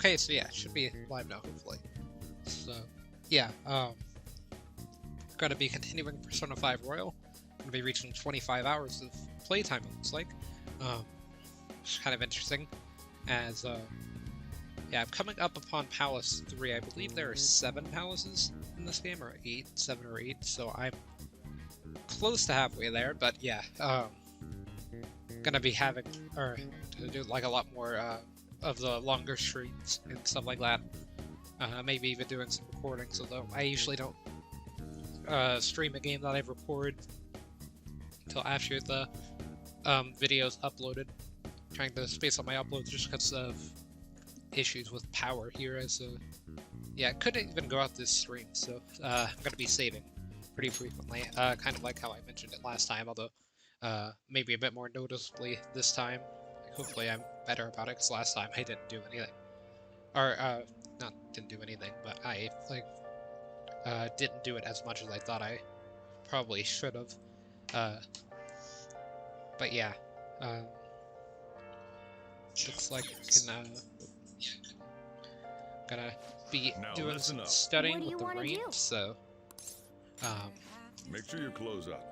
Okay, so yeah, it should be live now, hopefully. So, yeah, gonna be continuing Persona 5 Royal. Gonna be reaching 25 hours of playtime, it looks like. Which is kind of interesting, as, yeah, I'm coming up upon Palace 3. I believe there are 7 palaces in this game, or 8, 7 or 8, so I'm close to halfway there, but yeah, gonna be having, or to do like a lot more, of the longer streams and stuff like that. Maybe even doing some recordings, although I usually don't stream a game that I've recorded until after the video's uploaded. I'm trying to space out my uploads just because of issues with power here, as yeah, it couldn't even go out this stream, so I'm gonna be saving pretty frequently, kind of like how I mentioned it last time, although maybe a bit more noticeably this time. Hopefully I'm better about it, because last time I didn't do anything. Or, not didn't do anything, but I, like, didn't do it as much as I thought I probably should have. But yeah, looks like I can, gonna be doing some studying with the rain, so, make sure you close up.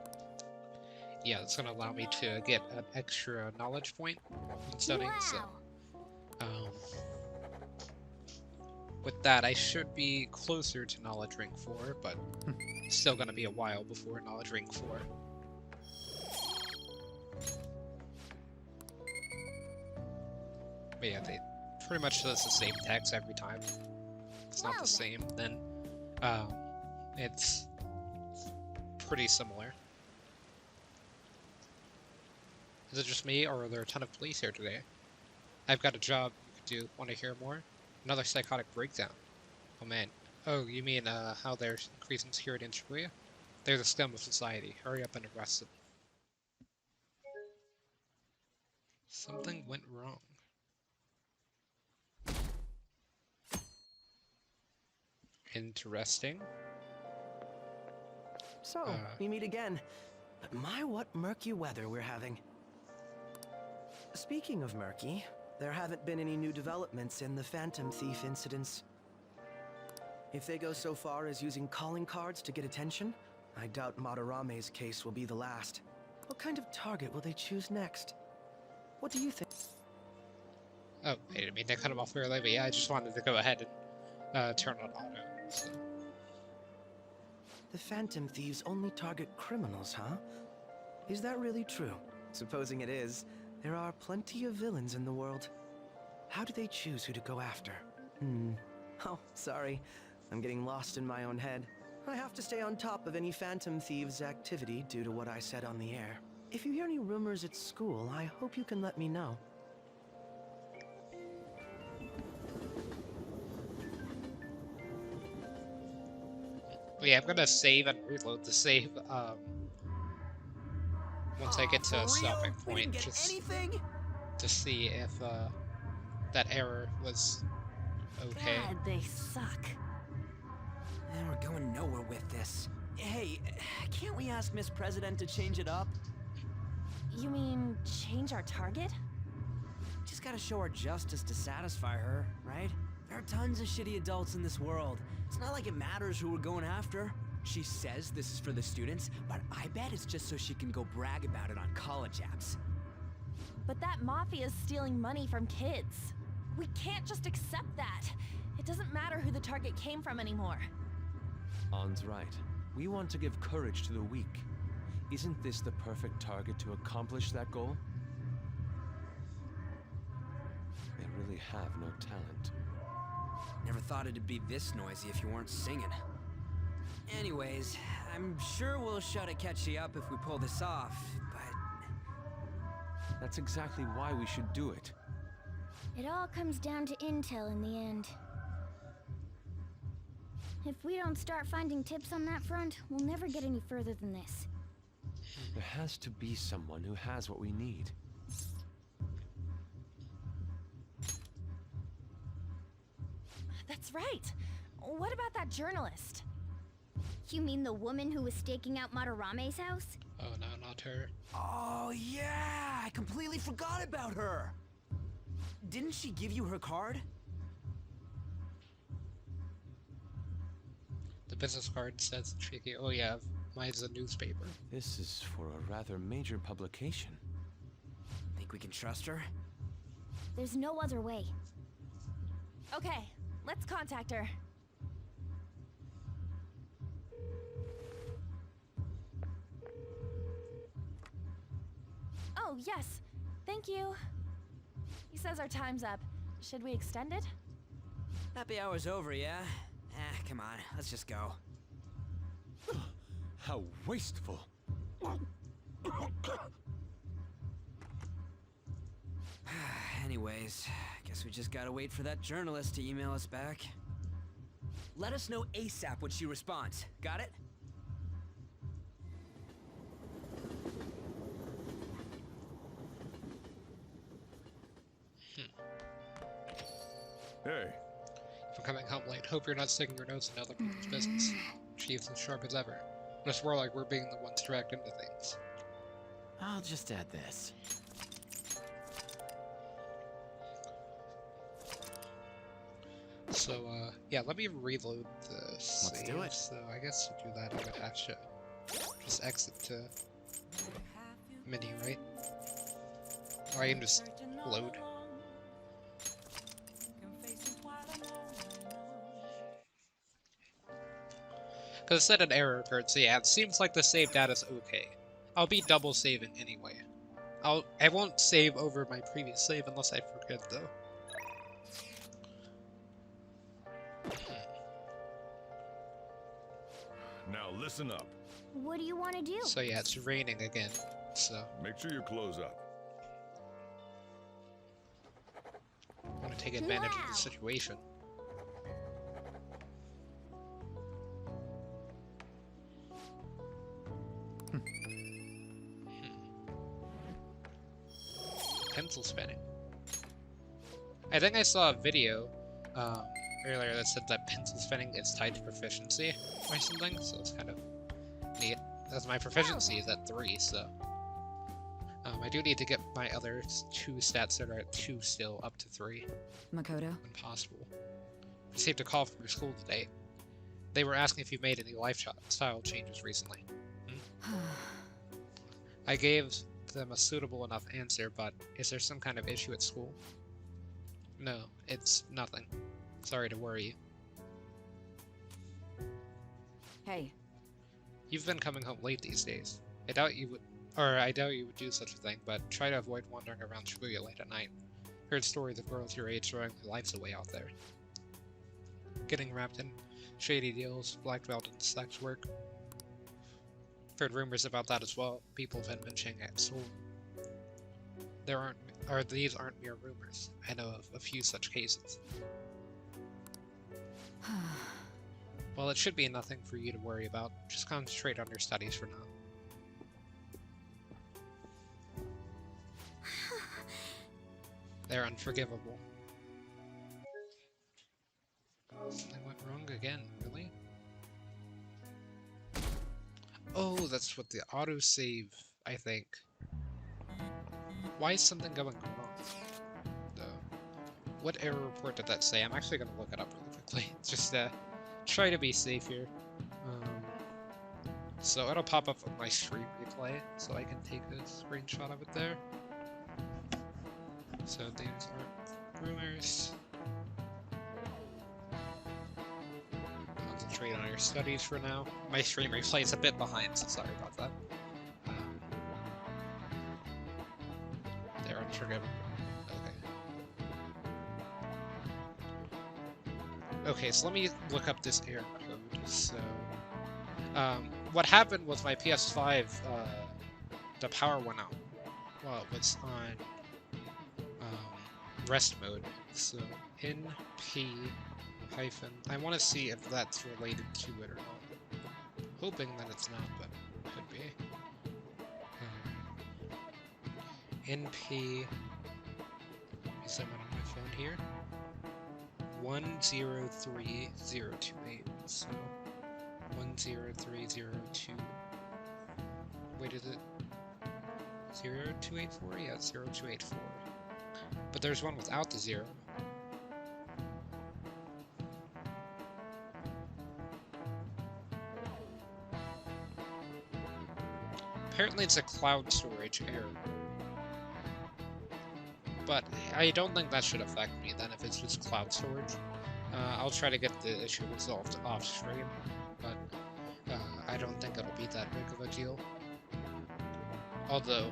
yeah, it's gonna allow me to get an extra knowledge point in studying, so, with that, I should be closer to Knowledge Rank 4, but still gonna be a while before Knowledge Rank 4. But yeah, they pretty much does the same text every time. If it's not the same, then it's pretty similar. Is it just me, or are there a ton of police here today? I've got a job you could do. Want to hear more? Another psychotic breakdown. Oh man. Oh, you mean how they're increasing security in Shibuya? They're the scum of society. Hurry up and arrest them. Something went wrong. Interesting. So, we meet again. But my, what murky weather we're having. Speaking of murky, there haven't been any new developments in the Phantom Thief incidents. If they go so far as using calling cards to get attention, I doubt Madarame's case will be the last. What kind of target will they choose next? What do you think? Oh, I didn't mean to cut him off early, but yeah, I just wanted to go ahead and turn on auto. So. The Phantom Thieves only target criminals, huh? Is that really true? Supposing it is, there are plenty of villains in the world. How do they choose who to go after? Oh, sorry. I'm getting lost in my own head. I have to stay on top of any Phantom Thieves' activity due to what I said on the air. If you hear any rumors at school, I hope you can let me know. Yeah, I'm gonna save and reload the save, once I get to a stopping point, just to see if, that error was okay. God, they suck. And we're going nowhere with this. Hey, can't we ask Miss President to change it up? You mean change our target? Just gotta show her justice to satisfy her, right? There are tons of shitty adults in this world. It's not like it matters who we're going after. She says this is for the students, but I bet it's just so she can go brag about it on college apps. But that Mafia's stealing money from kids. We can't just accept that. It doesn't matter who the target came from anymore. An's right. We want to give courage to the weak. Isn't this the perfect target to accomplish that goal? They really have no talent. Never thought it'd be this noisy if you weren't singing. Anyways, I'm sure we'll shut it catchy up if we pull this off, but... That's exactly why we should do it. It all comes down to intel in the end. If we don't start finding tips on that front, we'll never get any further than this. There has to be someone who has what we need. That's right. What about that journalist? You mean the woman who was staking out Madarame's house? Oh no, not her. Oh yeah, I completely forgot about her. Didn't she give you her card? business card says tricky. Oh yeah, mine's a newspaper. This is for a rather major publication. Think we can trust her? There's no other way. Okay, let's contact her. Oh, yes. Thank you. He says our time's up. Should we extend it? Happy hour's over, yeah? Come on, let's just go. How wasteful. Anyways, guess we just gotta wait for that journalist to email us back. Let us know ASAP when she responds. Got it? Hey, For coming home late. Hope you're not sticking your nose in other people's business. Chief's as sharp as ever. Just more like we're being the ones dragged into things. I'll just add this. So, yeah, let me reload this. Let's do it. So, I guess to do that, I would have to just exit to menu, right? Or I can just load. Because it said an error occurred, so yeah, it seems like the save data's okay. I'll be double saving anyway. I won't save over my previous save unless I forget, though. Now listen up. What do you want to do? So yeah, it's raining again, so Make sure you close up. I want to take advantage of Wow. the situation. Pencil spinning. I think I saw a video earlier that said that pencil spinning is tied to proficiency or something, so it's kind of neat. As my proficiency is at 3, so I do need to get my other 2 stats that are at 2 still up to 3 Makoto? when possible. Received a call from your school today. They were asking if you made any lifestyle changes recently. I gave them a suitable enough answer, but is there some kind of issue at school? No, it's nothing. Sorry to worry you. Hey, You've been coming home late these days. I doubt you would do such a thing, but try to avoid wandering around Shibuya late at night. Heard stories of girls your age throwing their lives away out there. Getting wrapped in shady deals, blackmailed into sex work. Heard rumors about that as well. People have been mentioning it at school. These aren't mere rumors. I know of a few such cases. Well, it should be nothing for you to worry about. Just concentrate on your studies for now. They're unforgivable. Something went wrong again, really? Oh, that's what the autosave, I think. Why is something going wrong? Though. What error report did that say? I'm actually going to look it up really quickly. Just try to be safe here. So it'll pop up on my stream replay, so I can take a screenshot of it there. So these aren't rumors. Concentrate on your studies for now. My stream replay is a bit behind, so sorry about that. They're unforgivable. Okay. Okay, so let me look up this error code. So, what happened was my PS5, the power went out while it was on rest mode. So, NP hyphen. I want to see if that's related to it or not. Hoping that it's not, but it could be. NP. Is someone on my phone here? 103028. So 103002. Wait, is it 0284? Yeah, it's 0284. But there's one without the 0. Apparently it's a cloud storage error. But I don't think that should affect me then if it's just cloud storage. I'll try to get the issue resolved off stream, but I don't think it'll be that big of a deal. Although,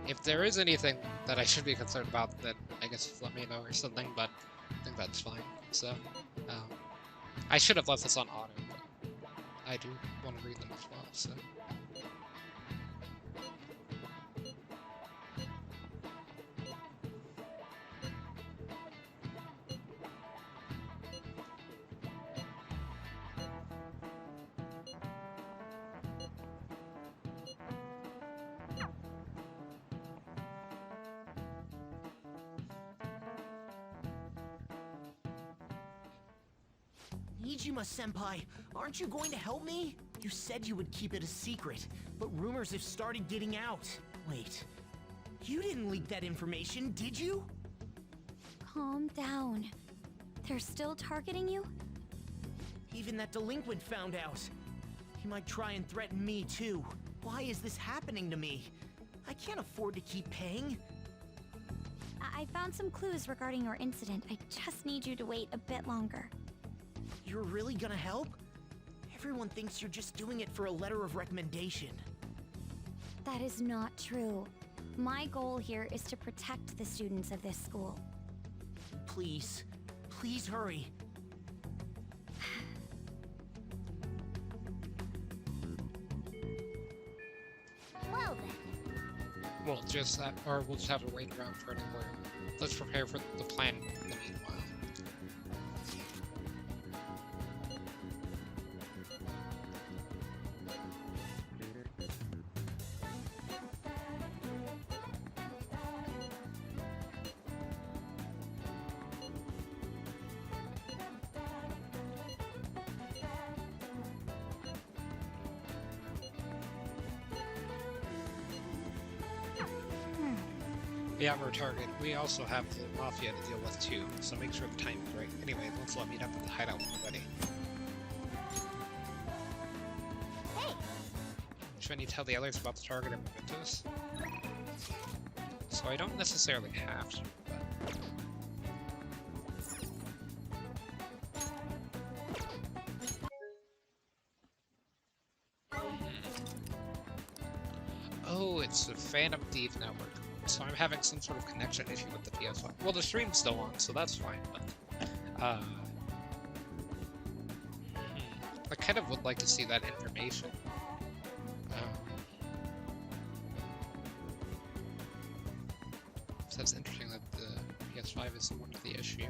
if there is anything that I should be concerned about, then I guess let me know or something, but I think that's fine. So, I should have left this on auto, but I do want to read them as well, so. Nijima-senpai, aren't you going to help me? You said you would keep it a secret, but rumors have started getting out. Wait, you didn't leak that information, did you? Calm down. They're still targeting you? Even that delinquent found out. He might try and threaten me too. Why is this happening to me? I can't afford to keep paying. I found some clues regarding your incident. I just need you to wait a bit longer. You're really gonna help? Everyone thinks you're just doing it for a letter of recommendation. That is not true. My goal here is to protect the students of this school. Please, please hurry. Well then. We'll just have to wait around for another. Let's prepare for the plan in the meanwhile. Yeah, we're target. We also have the Mafia to deal with too, so make sure the timing's right. Anyway, let's let meet up at the hideout already. Hey! Should I need to tell the others about the target and mementos? So I don't necessarily have to, but... Oh, it's the Phantom Thief Network. So I'm having some sort of connection issue with the PS5. Well, the stream's still on, so that's fine, but... I kind of would like to see that information. So that's interesting that the PS5 is one of the issue.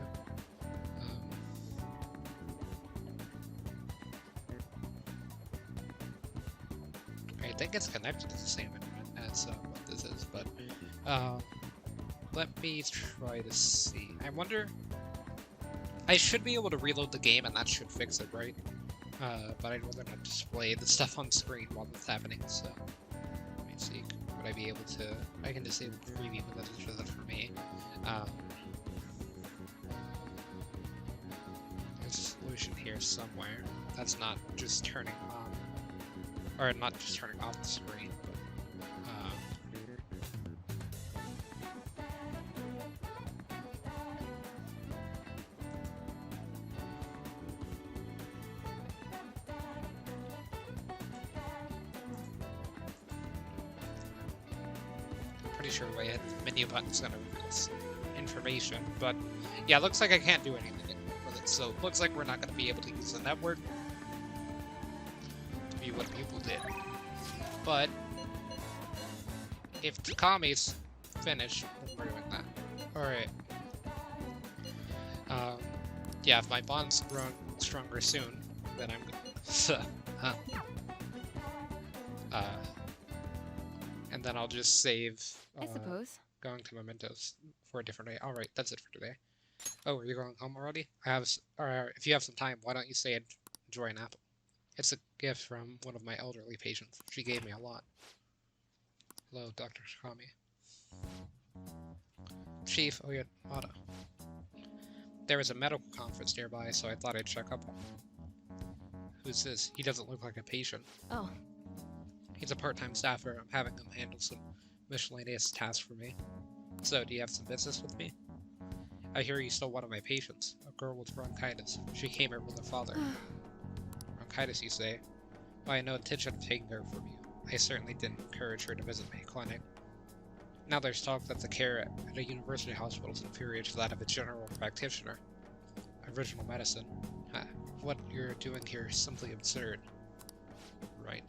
I think it's connected to the same internet as what this is, but let me try to see. I wonder. I should be able to reload the game, and that should fix it, right? But I'd rather not display the stuff on screen while it's happening. So let me see. Would I be able to? I can disable preview, but that does that for me. There's a solution here somewhere. That's not just turning on. Or not just turning off the screen, but I'm pretty sure the menu button's gonna reveal some information, but yeah, it looks like I can't do anything with it, so it looks like we're not gonna be able to use the network. What people did, but if Takami's finished, then we're doing that. Alright. Yeah, if my bond's grown stronger soon, then I'm good. And then I'll just save I suppose. going to mementos for a different day. Alright, that's it for today. Oh, are you going home already? If you have some time, why don't you say enjoy an apple? It's a gift from one of my elderly patients. She gave me a lot. Hello, Dr. Takami. Chief Oyamada. There is a medical conference nearby, so I thought I'd check up on him. Who's this? He doesn't look like a patient. Oh. He's a part-time staffer. I'm having him handle some miscellaneous tasks for me. So, do you have some business with me? I hear you stole one of my patients, a girl with bronchitis. She came here with her father. Bronchitis, you say? Well, I had no intention of taking her from you. I certainly didn't encourage her to visit my clinic. Now there's talk that the care at a university hospital is inferior to that of a general practitioner. Original medicine. What you're doing here is simply absurd. Right.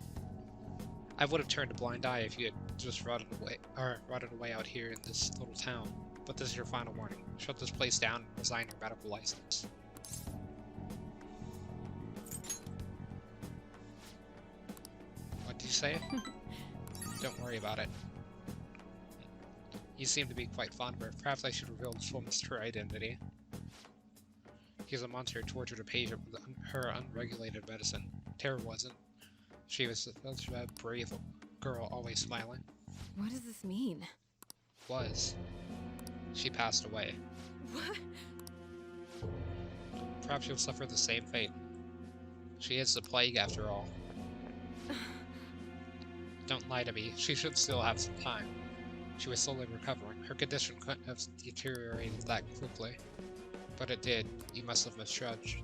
I would have turned a blind eye if you had just rotted away out here in this little town. But this is your final warning. Shut this place down and resign your medical license. What did you say? Don't worry about it. You seem to be quite fond of her. Perhaps I should reveal this woman's true identity. He's a monster who tortured a patient with her unregulated medicine. Tara wasn't. She was such a brave girl, always smiling. What does this mean? Was. She passed away. What? Perhaps she'll suffer the same fate. She is the plague after all. Don't lie to me. She should still have some time. She was slowly recovering. Her condition couldn't have deteriorated that quickly. But it did. You must have misjudged.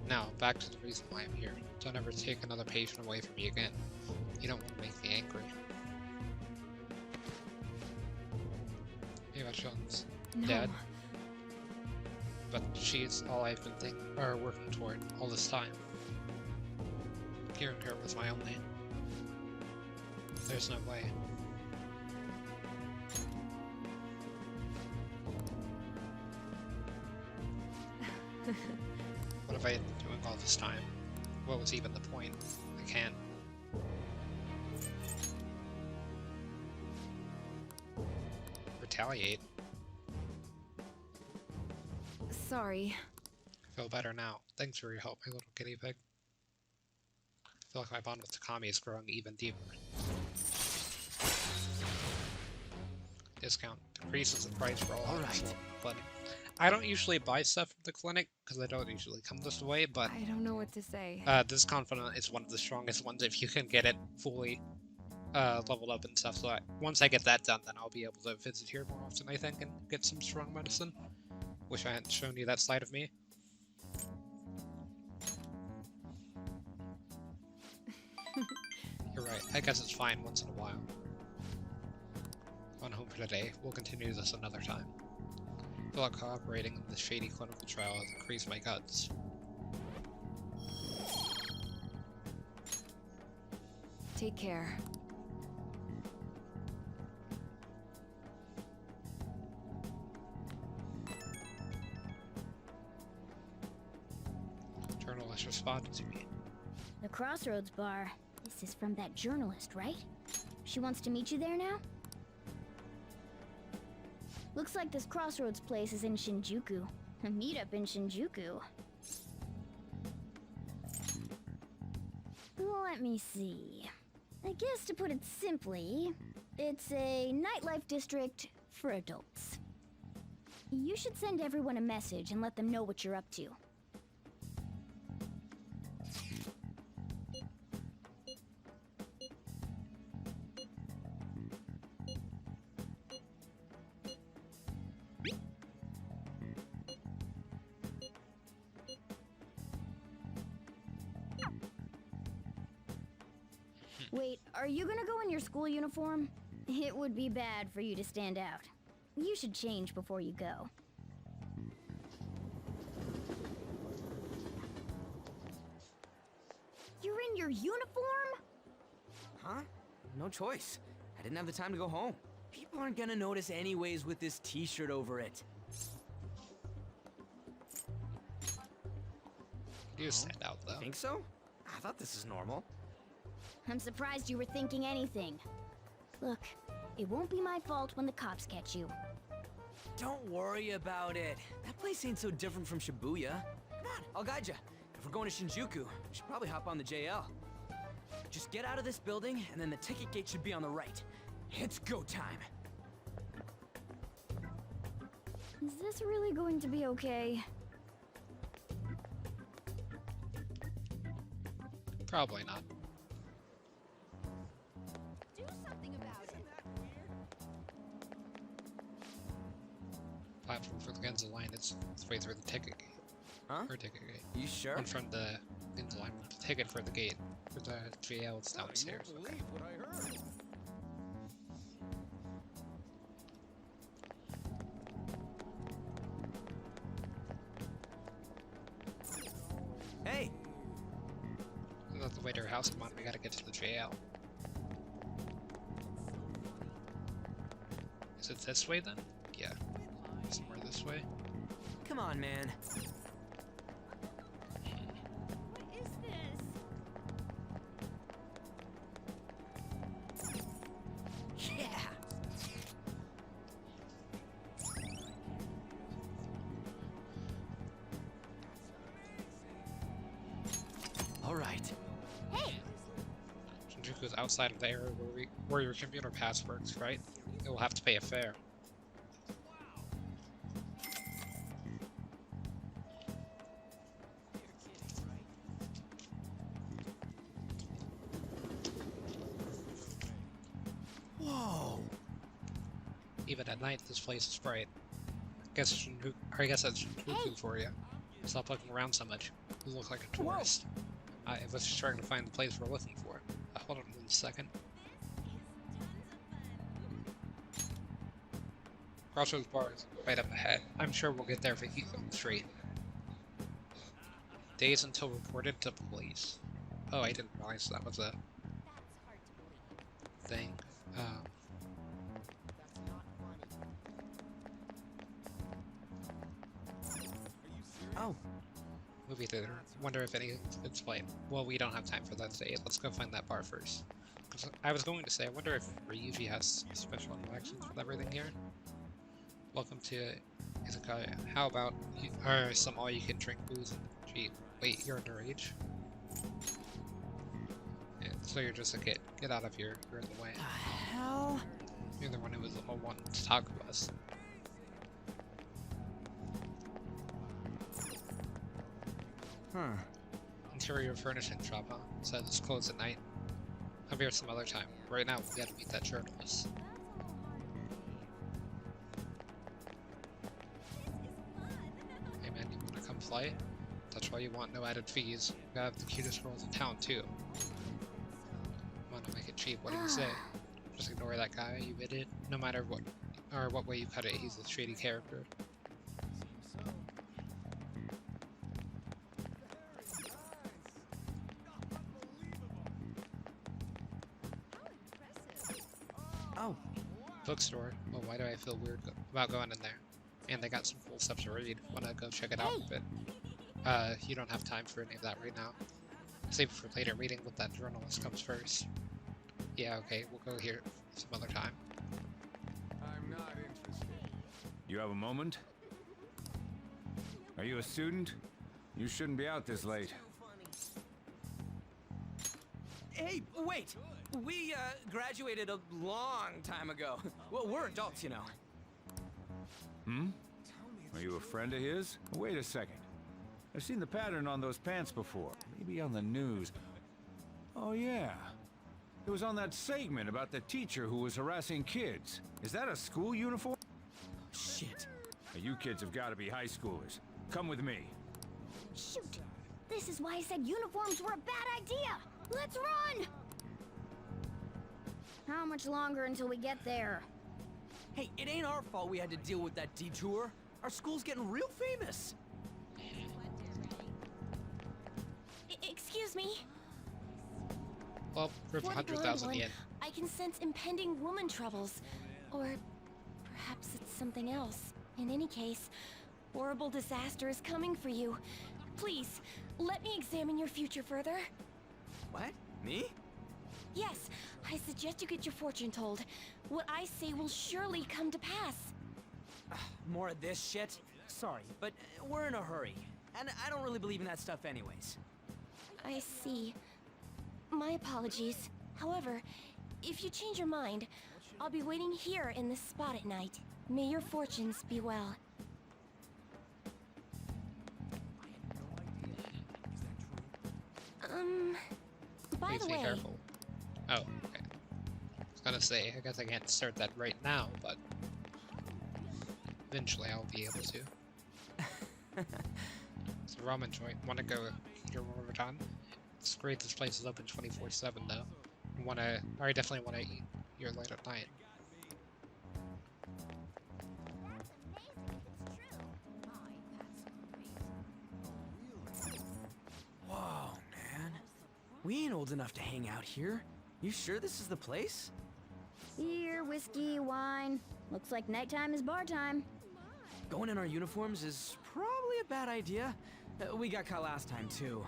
Now, back to the reason why I'm here. Don't ever take another patient away from me again. You don't want to make me angry. Eva Chung's dead. But she's all I've been working toward all this time. Curing her was my only. There's no way. What have I been doing all this time? What was even the point? I can't. Retaliate? Sorry. I feel better now. Thanks for your help, my little guinea pig. I feel like my bond with Takami is growing even deeper. Discount decreases the price for all items sold in the clinic. I don't usually buy stuff from the clinic because I don't usually come this way, but I don't know what to say. this confidant is one of the strongest ones if you can get it fully leveled up and stuff. So once I get that done, then I'll be able to visit here more often, I think, and get some strong medicine. Wish I hadn't shown you that side of me. You're right. I guess it's fine once in a while. On home for today. We'll continue this another time. I feel like cooperating in this shady clinical trial has increased my guts. Take care. Journalist responded to me. The Crossroads Bar. This is from that journalist, right? She wants to meet you there now? Looks like this Crossroads place is in Shinjuku. A meetup in Shinjuku. Let me see. I guess to put it simply, it's a nightlife district for adults. You should send everyone a message and let them know what you're up to. Wait, are you gonna go in your school uniform? It would be bad for you to stand out. You should change before you go. You're in your uniform? Huh? No choice. I didn't have the time to go home. People aren't gonna notice anyways with this t-shirt over it. You do stand out, though. Think so? I thought this is normal. I'm surprised you were thinking anything. Look, it won't be my fault when the cops catch you. Don't worry about it. That place ain't so different from Shibuya. Come on, I'll guide you. If we're going to Shinjuku, we should probably hop on the JL. Just get out of this building, and then the ticket gate should be on the right. It's go time. Is this really going to be okay? Probably not. Chapter for the Ginza line. It's way through the ticket gate. Huh? Or ticket gate. You sure? In front of the Ginza line. The ticket for the gate. For the jail, it's downstairs. Okay. What I heard. Hey, That's the way to her house. Come on, we gotta get to the jail. Is it this way then? Yeah. Somewhere this way. come on, man. What is this? Yeah. All right. Hey, Shinjuku's outside of the area where your commuter pass works, right? You'll have to pay a fare. Whoa. Even at night, this place is bright. I guess that's Shinjuku for you. Stop looking around so much. You look like a tourist. I was just trying to find the place we're looking for. Hold on 1 second. Crossroads Bar is right up ahead. I'm sure we'll get there if we keep going straight. Days until reported to police. Oh, I didn't realize that was a thing. Oh, Movie theater. Wonder if any it's played. Well, we don't have time for that today. Let's go find that bar first. 'Cause I was going to say, I wonder if Ryuji has special interactions with everything here. Welcome to Izakaya. How about some all-you-can-drink booze and cheap? Wait, you're underage? Yeah, so you're just a kid. Get out of here. You're in the way. the hell? You're the one who was the one to talk to us. Huh. Interior furnishing shop, huh? So it's closed at night. Come here some other time. Right now, we gotta meet that journalist. Hey man, you wanna come play? That's all you want, no added fees. We gotta have the cutest girls in town too. Wanna make it cheap, what do you say? Just ignore that guy, you idiot. No matter what way you cut it, he's a shady character. Oh, Bookstore. Well, why do I feel weird about going in there? And they got some cool stuff to read. Wanna go check it out a bit? You don't have time for any of that right now. Save it for later. Meeting with that journalist comes first. Yeah, okay, we'll go here some other time. I'm not interested. You have a moment? Are you a student? You shouldn't be out this late. hey, wait. We graduated a long time ago. Well, we're adults, you know. Hmm? Are you a friend of his? Wait a second. I've seen the pattern on those pants before. Maybe on the news. Oh, yeah. It was on that segment about the teacher who was harassing kids. Is that a school uniform? Shit. Now, you kids have got to be high schoolers. Come with me. shoot! This is why I said uniforms were a bad idea! Let's run! How much longer until we get there? Hey, it ain't our fault we had to deal with that detour. Our school's getting real famous. Excuse me? Well, we're For the 100,000 Blood yen. One, I can sense impending woman troubles. Or perhaps it's something else. In any case, horrible disaster is coming for you. Please, let me examine your future further. What? Me? Yes, I suggest you get your fortune told. What I say will surely come to pass. More of this shit? Sorry, but we're in a hurry. And I don't really believe in that stuff anyways. I see. My apologies. However, if you change your mind, I'll be waiting here in this spot at night. May your fortunes be well. By Please the be way, careful. Oh, okay. I was gonna say, I guess I can't start that right now, but... Eventually I'll be able to. It's a ramen joint. Wanna go here one more time? It's great this place is open 24/7 though. I definitely wanna eat here late at night. Whoa, man. We ain't old enough to hang out here. You sure this is the place? Beer, whiskey, wine. Looks like nighttime is bar time. Going in our uniforms is probably a bad idea. We got caught last time, too.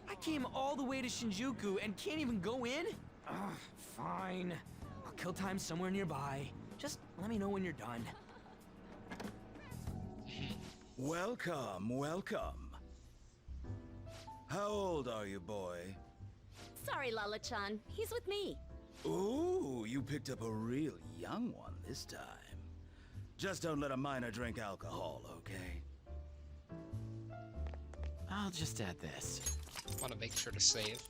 I came all the way to Shinjuku and can't even go in? Ugh, fine. I'll kill time somewhere nearby. Just let me know when you're done. Welcome, welcome. How old are you, boy? Sorry, Lala-chan. He's with me. Ooh, you picked up a real young one this time. Just don't let a minor drink alcohol, okay? I'll just add this. Want to make sure to save.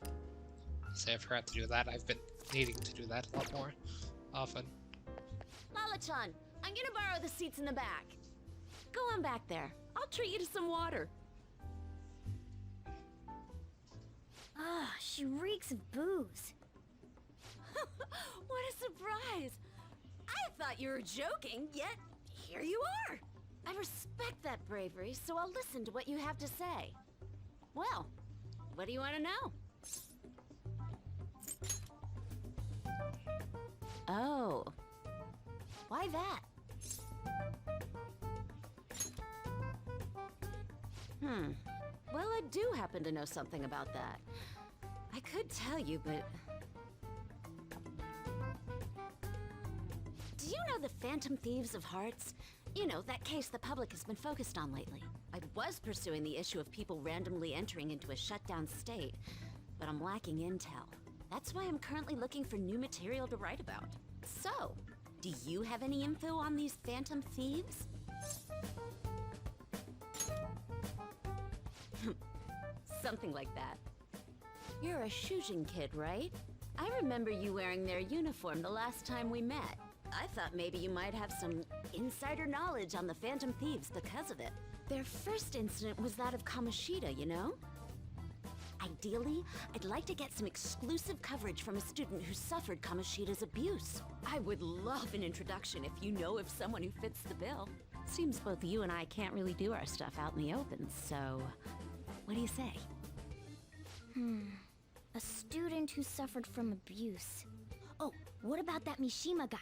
Say I forgot to do that. I've been needing to do that a lot more often. Lala-chan, I'm gonna borrow the seats in the back. Go on back there. I'll treat you to some water. Ah, she reeks of booze. What a surprise! I thought you were joking, yet here you are! I respect that bravery, so I'll listen to what you have to say. Well, what do you want to know? Oh. Why that? Well, I do happen to know something about that. I could tell you, but... Do you know the Phantom Thieves of Hearts? You know, that case the public has been focused on lately. I was pursuing the issue of people randomly entering into a shutdown state, but I'm lacking intel. That's why I'm currently looking for new material to write about. So, do you have any info on these Phantom Thieves? Something like that. You're a Shujin kid, right? I remember you wearing their uniform the last time we met. I thought maybe you might have some insider knowledge on the Phantom Thieves because of it. Their first incident was that of Kamishita, you know? Ideally, I'd like to get some exclusive coverage from a student who suffered Kamishita's abuse. I would love an introduction if you know of someone who fits the bill. Seems both you and I can't really do our stuff out in the open, so... What do you say? A student who suffered from abuse. Oh, what about that Mishima guy?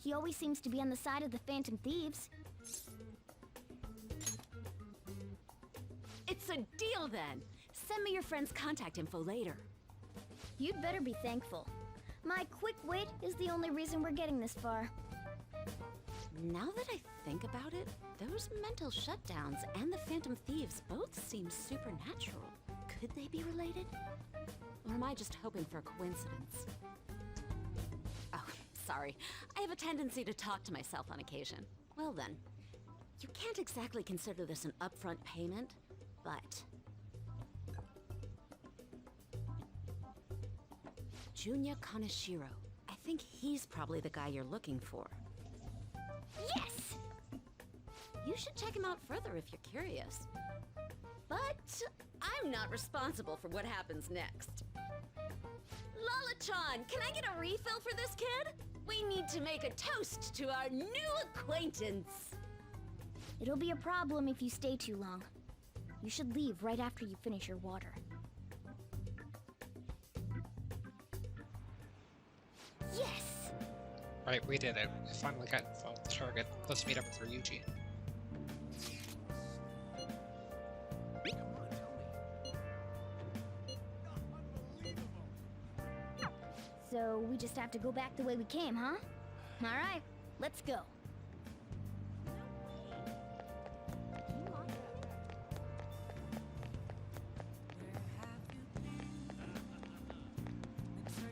He always seems to be on the side of the Phantom Thieves. It's a deal then! Send me your friend's contact info later. You'd better be thankful. My quick wit is the only reason we're getting this far. Now that I think about it, those mental shutdowns and the Phantom Thieves both seem supernatural. Could they be related? Or am I just hoping for a coincidence? Oh, sorry. I have a tendency to talk to myself on occasion. Well then, you can't exactly consider this an upfront payment, but... Junya Kaneshiro. I think he's probably the guy you're looking for. Yes! You should check him out further if you're curious. But I'm not responsible for what happens next. Lala-chan, can I get a refill for this kid? We need to make a toast to our new acquaintance. It'll be a problem if you stay too long. You should leave right after you finish your water. Yes! Right, we did it. We finally got info on the target. Let's meet up with Ryuji. So we just have to go back the way we came, huh? Alright, let's go.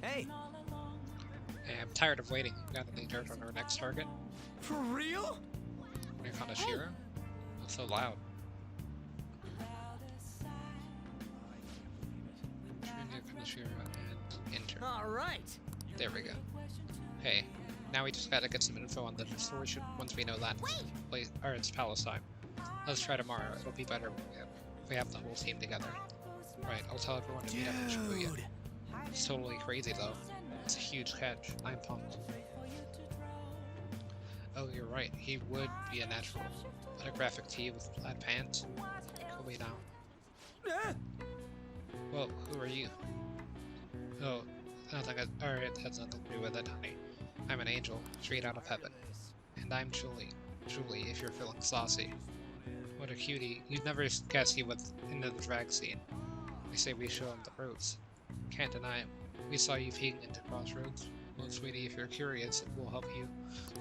Hey! Hey, I'm tired of waiting. We got any dirt on our next target? For real? Kaneshiro? That's so loud. Kaneshiro and enter. Alright! There we go. Hey, now we just gotta get some info on the distortion. Once we know that, it's Palestine. Let's try tomorrow. It'll be better when we have the whole team together. Right, I'll tell everyone to meet up in Shibuya. It's totally crazy though. It's a huge catch. I'm pumped. Oh, you're right. He would be a natural. But a graphic tee with plaid pants? Kill me now. Whoa, who are you? Oh, nothing. Alright, that's nothing to do with it, honey. I'm an angel, straight out of heaven. And I'm Julie. Julie, if you're feeling saucy. What a cutie. You'd never guess he was into the drag scene. They say we show him the ropes. Can't deny him. We saw you peeking into Crossroads. Well, sweetie, if you're curious, it will help you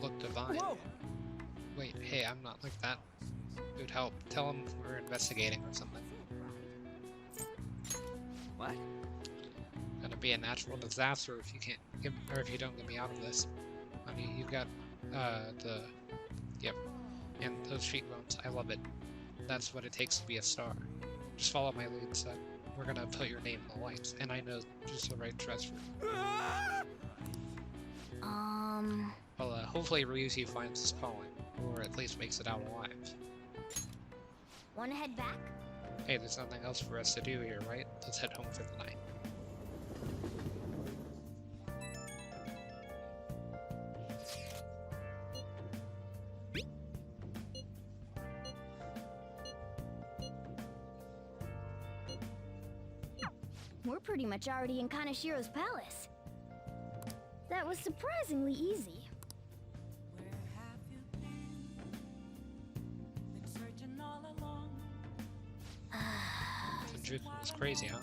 look divine. Whoa. Wait, hey, I'm not like that. It would help. Tell him we're investigating or something. What? Gonna be a natural disaster if you can't get, or if you don't get me out of this. Honey, you got yep, and those cheekbones. I love it. That's what it takes to be a star. Just follow my lead, son. We're gonna put your name in the lights, and I know just the right dress for you. Well, hopefully Ryuzi finds his calling, or at least makes it out alive. Wanna head back? Hey, there's nothing else for us to do here, right? Let's head home for the night. We're pretty much already in Kaneshiro's palace. That was surprisingly easy. Senjutsu was crazy, huh?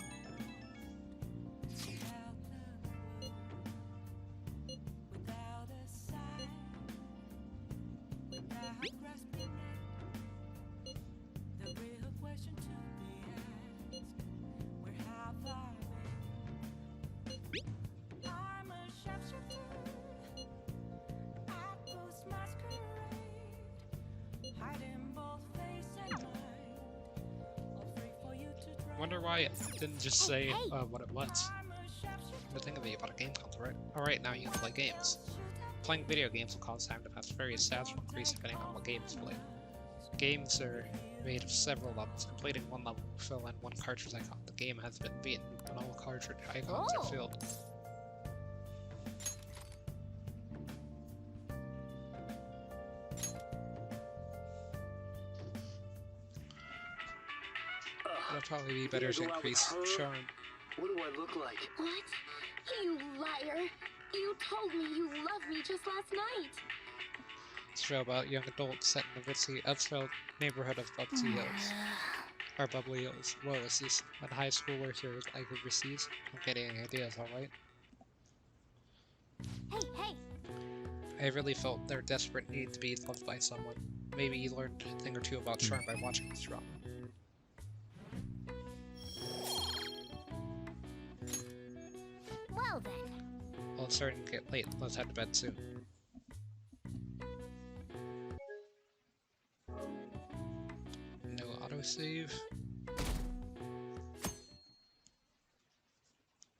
Wonder why it didn't just say what it was. But think of it about a game console, right? Alright, now you can play games. Playing video games will cause time to pass. Various stats will increase depending on what game is played. Games are made of several levels. Completing one level will fill in one cartridge icon. The game has been beaten when all cartridge icons are filled. It'll probably be better to increase charm. What do I look like? What? You liar! You told me you loved me just last night! It's a show about young adults set in the ritzy, upscale neighborhood of Bubbly Hills. Or Bubbly Hills. Whoa, is this when high schoolers are like overseas? I'm getting ideas, alright? Hey, hey! I really felt their desperate need to be loved by someone. Maybe you learned a thing or two about charm by watching this drama. Well then. Well, it's starting to get late. Let's head to bed soon. No autosave.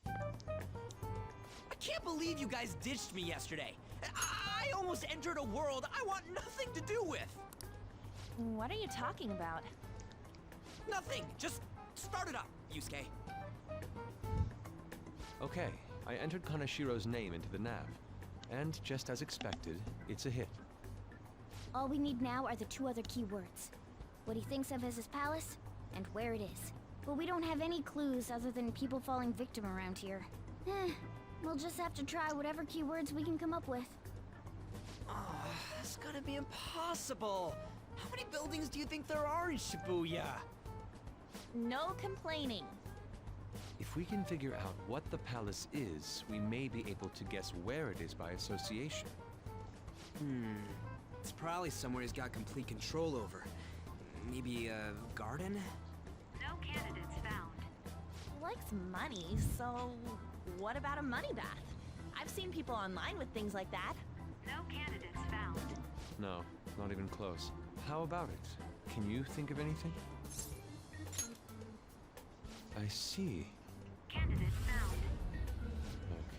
I can't believe you guys ditched me yesterday. I almost entered a world I want nothing to do with. What are you talking about? Nothing. Just start it up, Yusuke. Okay, I entered Kaneshiro's name into the nav. And just as expected, it's a hit. All we need now are the two other keywords. What he thinks of as his palace, and where it is. But we don't have any clues other than people falling victim around here. We'll just have to try whatever keywords we can come up with. Oh, that's gonna be impossible. How many buildings do you think there are in Shibuya? No complaining. If we can figure out what the palace is, we may be able to guess where it is by association. It's probably somewhere he's got complete control over. Maybe a garden? No candidates found. He likes money, so what about a money bath? I've seen people online with things like that. No candidates found. No, not even close. How about it? Can you think of anything? I see. Candidate found.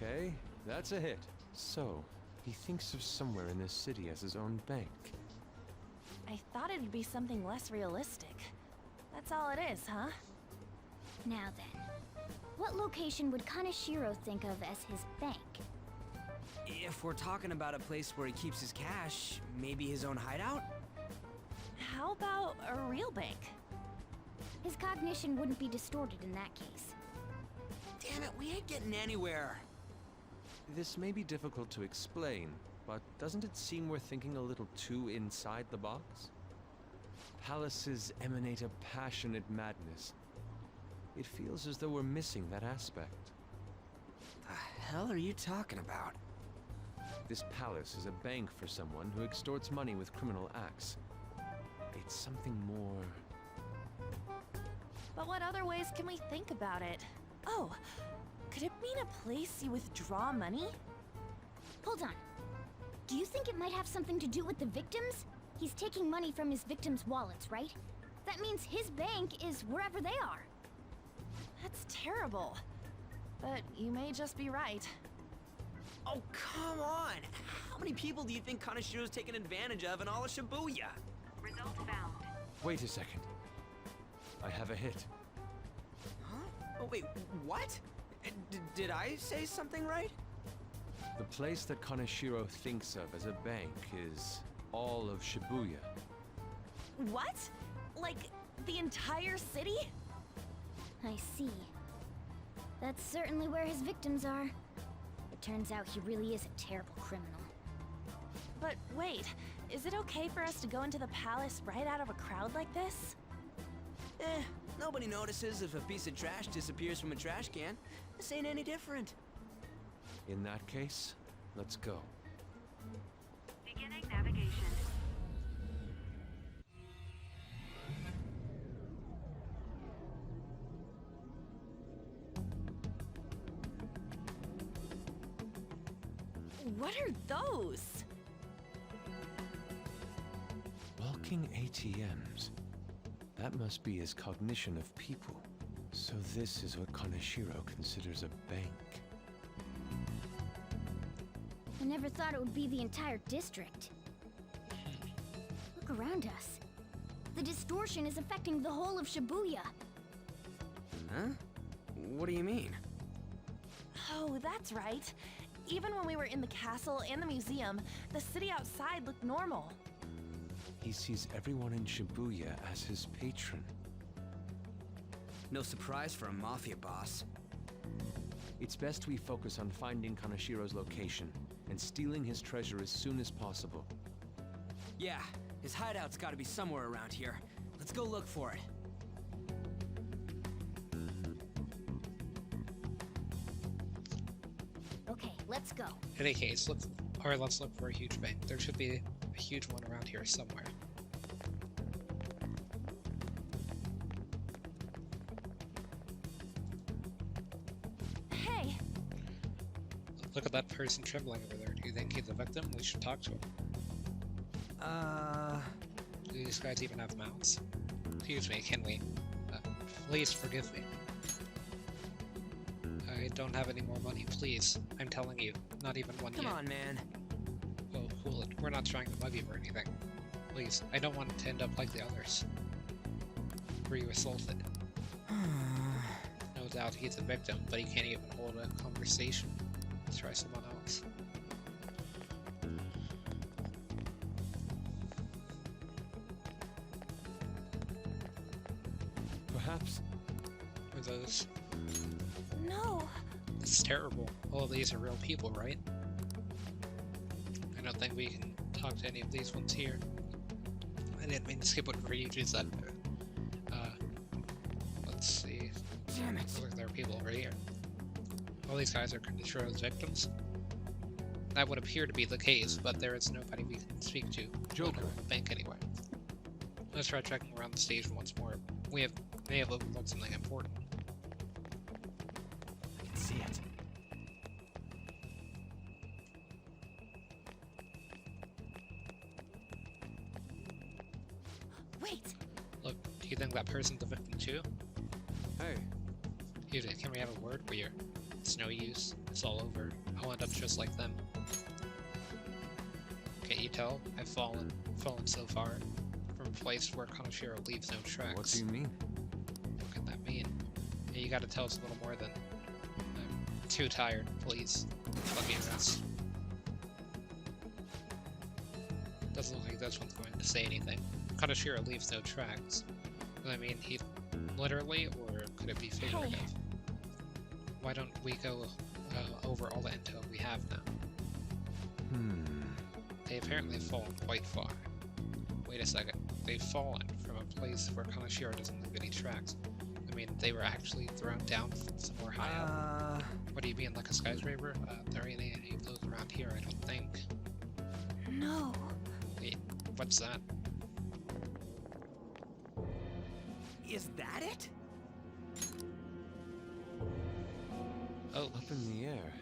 Okay, that's a hit. So, He thinks of somewhere in this city as his own bank. I thought it'd be something less realistic. That's all it is, huh? Now then, what location would Kaneshiro think of as his bank? If we're talking about a place where he keeps his cash, maybe his own hideout? How about a real bank? His cognition wouldn't be distorted in that case. Damn it, we ain't getting anywhere. This may be difficult to explain, but doesn't it seem we're thinking a little too inside the box? Palaces emanate a passionate madness. It feels as though we're missing that aspect. The hell are you talking about? This palace is a bank for someone who extorts money with criminal acts. It's something more... But what other ways can we think about it? Oh, could it mean a place you withdraw money? Hold on. Do you think it might have something to do with the victims? He's taking money from his victims' wallets, right? That means his bank is wherever they are. That's terrible. But you may just be right. Oh, come on! How many people do you think Kaneshiro's taking advantage of in all of Shibuya? Result found. Wait a second. I have a hit. Huh? Oh, wait, what? Did I say something right? The place that Kaneshiro thinks of as a bank is all of Shibuya. What? Like, the entire city? I see. That's certainly where his victims are. It turns out he really is a terrible criminal. But wait, is it okay for us to go into the palace right out of a crowd like this? Nobody notices if a piece of trash disappears from a trash can. This ain't any different. In that case, let's go. Beginning navigation. What are those? Walking ATMs. That must be his cognition of people. So this is what Kaneshiro considers a bank. I never thought it would be the entire district. Look around us. The distortion is affecting the whole of Shibuya. Huh? What do you mean? Oh, that's right. Even when we were in the castle and the museum, the city outside looked normal. He sees everyone in Shibuya as his patron. No surprise for a Mafia boss. It's best we focus on finding Kaneshiro's location and stealing his treasure as soon as possible. Yeah, his hideout's gotta be somewhere around here. Let's go look for it. Okay, let's go. In any case, let's look for a huge bank. There should be a huge one around here somewhere. Hey! Look at that person trembling over there. Do you think he's a victim? We should talk to him. Do these guys even have mouths? Excuse me, can we? Please forgive me. I don't have any more money, please. I'm telling you, not even one Come yen. on, man. Oh, cool it. We're not trying to mug you or anything. Please, I don't want it to end up like the others. Were you assaulted? No doubt he's a victim, but he can't even hold a conversation. Let's try someone else. Perhaps... Are those... No! It's terrible. All of these are real people, right? I don't think we can talk to any of these ones here. I didn't mean to skip over you just said. Let's see. Damn it. Looks like there are people over here. All these guys are Kaneshiro's victims. That would appear to be the case, but there is nobody we can speak to. Joker. At the bank anyway. Let's try checking around the station once more. We may have overlooked something important. I can see it. Wait! Look, do you think that person's a victim too? Hey. Dude, can we have a word where it's no use? It's all over. I'll end up just like them. you tell, I've fallen so far from a place where Kaneshiro leaves no tracks. What do you mean? What can that mean? Yeah, you gotta tell us a little more than I'm too tired, please. Let me rest. Doesn't look like this one's going to say anything. Kaneshiro leaves no tracks. Does that mean he literally, or could it be figurative? Hey. Why don't we go over all the intel we have now? They apparently have fallen quite far. Wait a second. They've fallen from a place where Kaneshiro doesn't leave any tracks. I mean, they were actually thrown down from somewhere high up. What do you mean, like a skyscraper? There ain't any of those around here, I don't think. No. Wait, what's that? Is that it? Oh. Up in the air.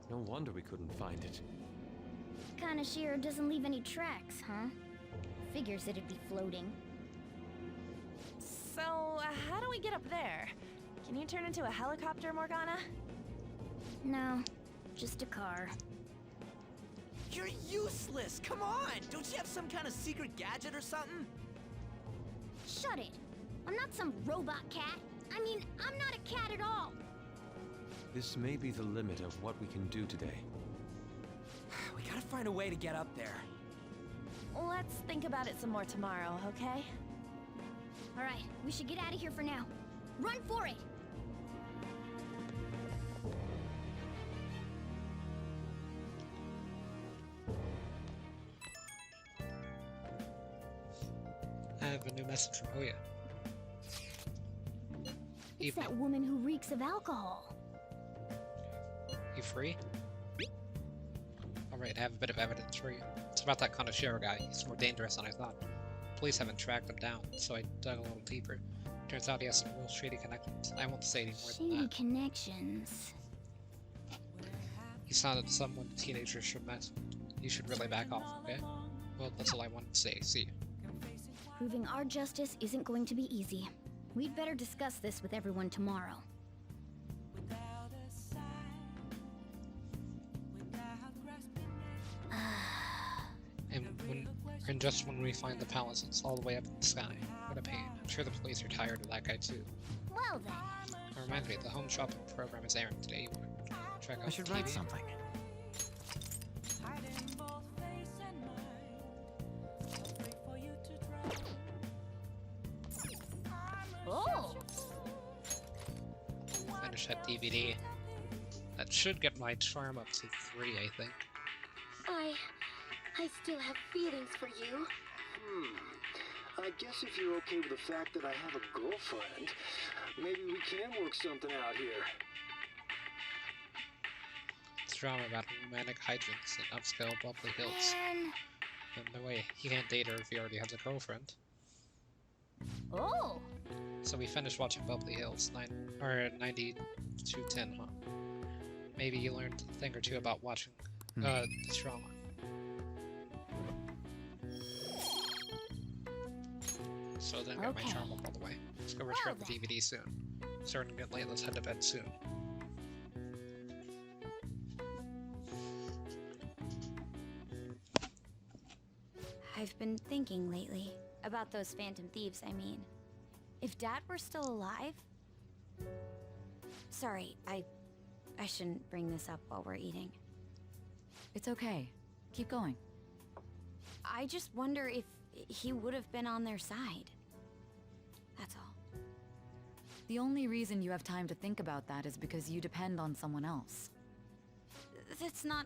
No wonder we couldn't find it. Kaneshiro doesn't leave any tracks, huh? Figures it'd be floating. So, how do we get up there? Can you turn into a helicopter, Morgana? No, just a car. You're useless! Come on! Don't you have some kind of secret gadget or something? Shut it! I'm not some robot cat. I mean, I'm not a cat at all. This may be the limit of what we can do today. We gotta find a way to get up there. Let's think about it some more tomorrow, okay? Alright, we should get out of here for now. Run for it! I have a new message from Oya. It's that woman who reeks of alcohol. You free? Alright, I have a bit of evidence for you. It's about that Kaneshiro guy. He's more dangerous than I thought. Police haven't tracked him down, so I dug a little deeper. Turns out he has some real shady connections. I won't say any more than Shady that. connections. He sounded someone teenagers should mess with. You should really back off, okay? Well, that's all I wanted to say. See you. Proving our justice isn't going to be easy. We'd better discuss this with everyone tomorrow. And just when we find the palace, it's all the way up in the sky. What a pain. I'm sure the police are tired of that guy too. Well then. Oh, remind me, the home shopping program is airing today. You want to check out I should the write TV? something. Oh! Finish that DVD. That should get my charm up to 3, I think. I still have feelings for you. I guess if you're okay with the fact that I have a girlfriend, maybe we can work something out here. It's drama about romantic hijinks in upscale Bubbly Hills. Man. No way, he can't date her if he already has a girlfriend. Oh! So we finished watching Bubbly Hills, 9210, huh? Maybe you learned a thing or two about watching the drama. So then got my charm up all the way. Let's go return the DVD soon. Starting to get late, let's head to bed soon. I've been thinking lately about those phantom thieves, I mean. If Dad were still alive... Sorry, I shouldn't bring this up while we're eating. It's okay. Keep going. I just wonder if he would have been on their side. That's all. The only reason you have time to think about that is because you depend on someone else. That's not...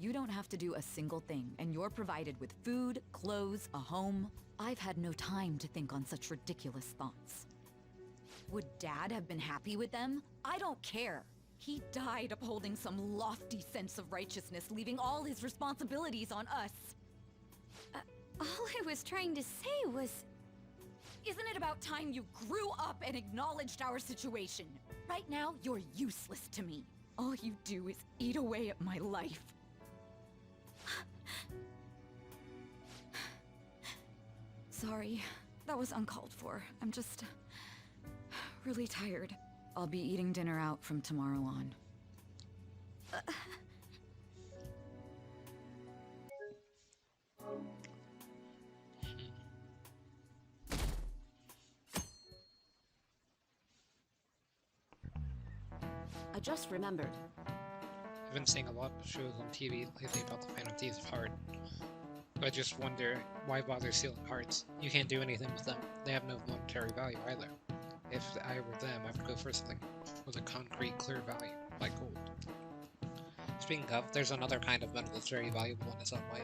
You don't have to do a single thing, and you're provided with food, clothes, a home. I've had no time to think on such ridiculous thoughts. Would Dad have been happy with them? I don't care. He died upholding some lofty sense of righteousness, leaving all his responsibilities on us. All I was trying to say was... Isn't it about time you grew up and acknowledged our situation? Right now, you're useless to me. All you do is eat away at my life. Sorry, that was uncalled for. I'm just... really tired. I'll be eating dinner out from tomorrow on. I just remembered. I've been seeing a lot of shows on TV lately about the Phantom Thieves of Heart. I just wonder, why bother stealing hearts? You can't do anything with them. They have no monetary value either. If I were them, I would go for something with a concrete, clear value, like gold. Speaking of, there's another kind of metal that's very valuable in its own way.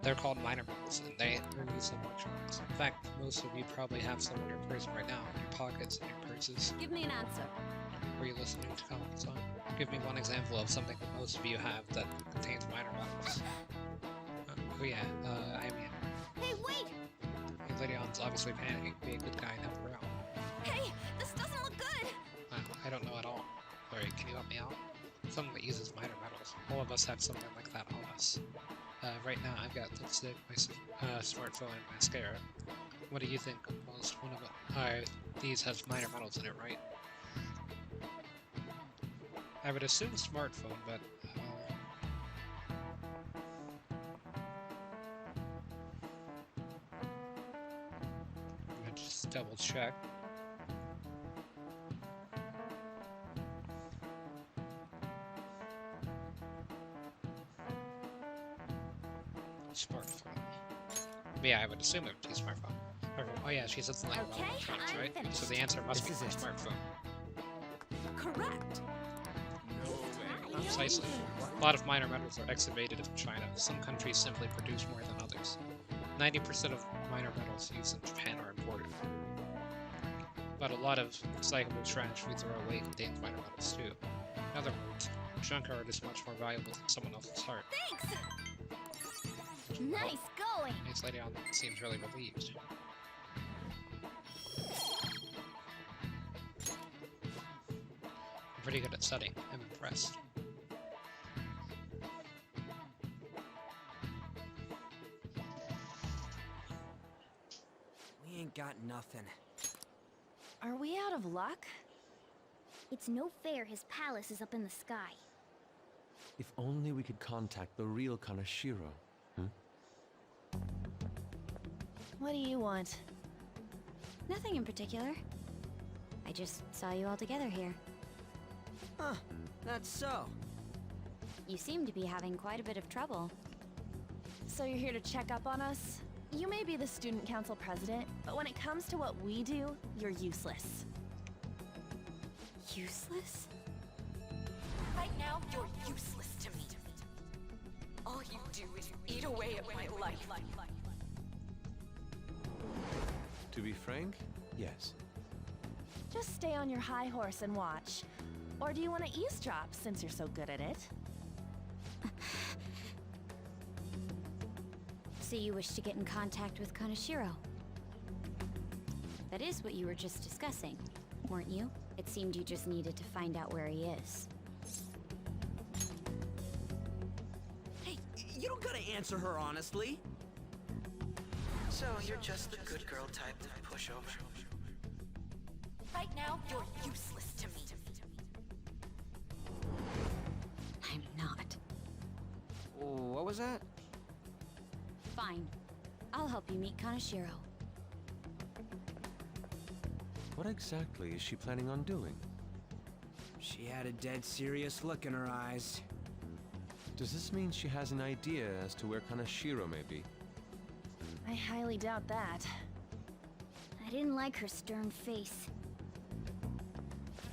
They're called minor metals, and they are used in luxuries. In fact, most of you probably have some in your person right now, in your pockets and your purses. Give me an answer. Were you listening to comments on? Give me one example of something that most of you have that contains minor metals. Oh yeah, I mean... Hey, wait! Lydian's obviously panicking. Be a good guy and help her out. Hey, this doesn't look good! I don't know at all. Sorry, can you help me out? Something that uses minor metals. All of us have something like that on us. Right now I've got lipstick, my smartphone, and mascara. What do you think? Most one of them. These have minor metals in it, right? I would assume smartphone, but I'm gonna just double check. Smartphone. Yeah, I would assume it would be smartphone. Oh yeah, she said something about electronics, right? finished. So the answer must be smartphone. Correct. Precisely. A lot of minor metals are excavated in China. Some countries simply produce more than others. 90% of minor metals used in Japan are imported. But a lot of recyclable trash we throw away contains minor metals too. In other words, junk art is much more valuable than someone else's heart. Thanks! Nice going! This lady on seems really relieved. I'm pretty good at studying. I'm impressed. We ain't got nothing. Are we out of luck? It's no fair his palace is up in the sky. If only we could contact the real Kaneshiro. What do you want? Nothing in particular. I just saw you all together here. Huh, that's so. You seem to be having quite a bit of trouble. So you're here to check up on us? You may be the student council president, but when it comes to what we do, you're useless. Useless? Right now, you're useless to me. All you do is eat away at my life. To be frank, yes. Just stay on your high horse and watch. Or do you want to eavesdrop, since you're so good at it? So you wish to get in contact with Kaneshiro? That is what you were just discussing, weren't you? It seemed you just needed to find out where he is. Hey, you don't gotta answer her honestly. So you're just the good girl type to push over. Right now, you're useless to me. I'm not. What was that? Fine. I'll help you meet Kaneshiro. What exactly is she planning on doing? She had a dead serious look in her eyes. Does this mean she has an idea as to where Kaneshiro may be? I highly doubt that. I didn't like her stern face.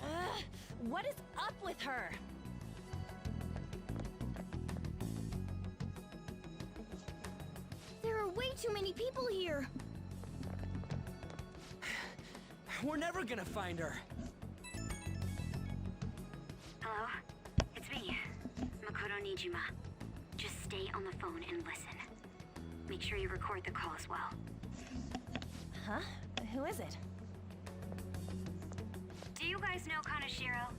Ugh, what is up with her? There are way too many people here. We're never gonna find her. Hello? It's me, Makoto Nijima. Just stay on the phone and listen. Make sure you record the call as well. Huh? Who is it? Do you guys know Kaneshiro?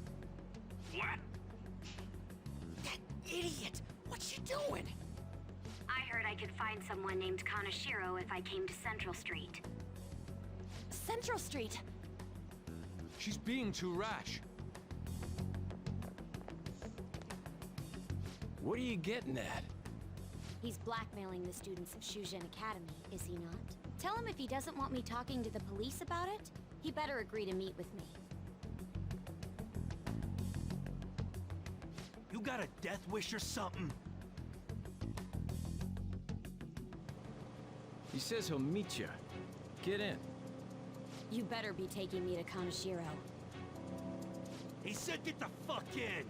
What? That idiot! What's she doing? I heard I could find someone named Kaneshiro if I came to Central Street. Central Street! She's being too rash. What are you getting at? He's blackmailing the students of Shujin Academy, is he not? Tell him if he doesn't want me talking to the police about it, he better agree to meet with me. You got a death wish or something? He says he'll meet you. Get in. You better be taking me to Kaneshiro. He said get the fuck in!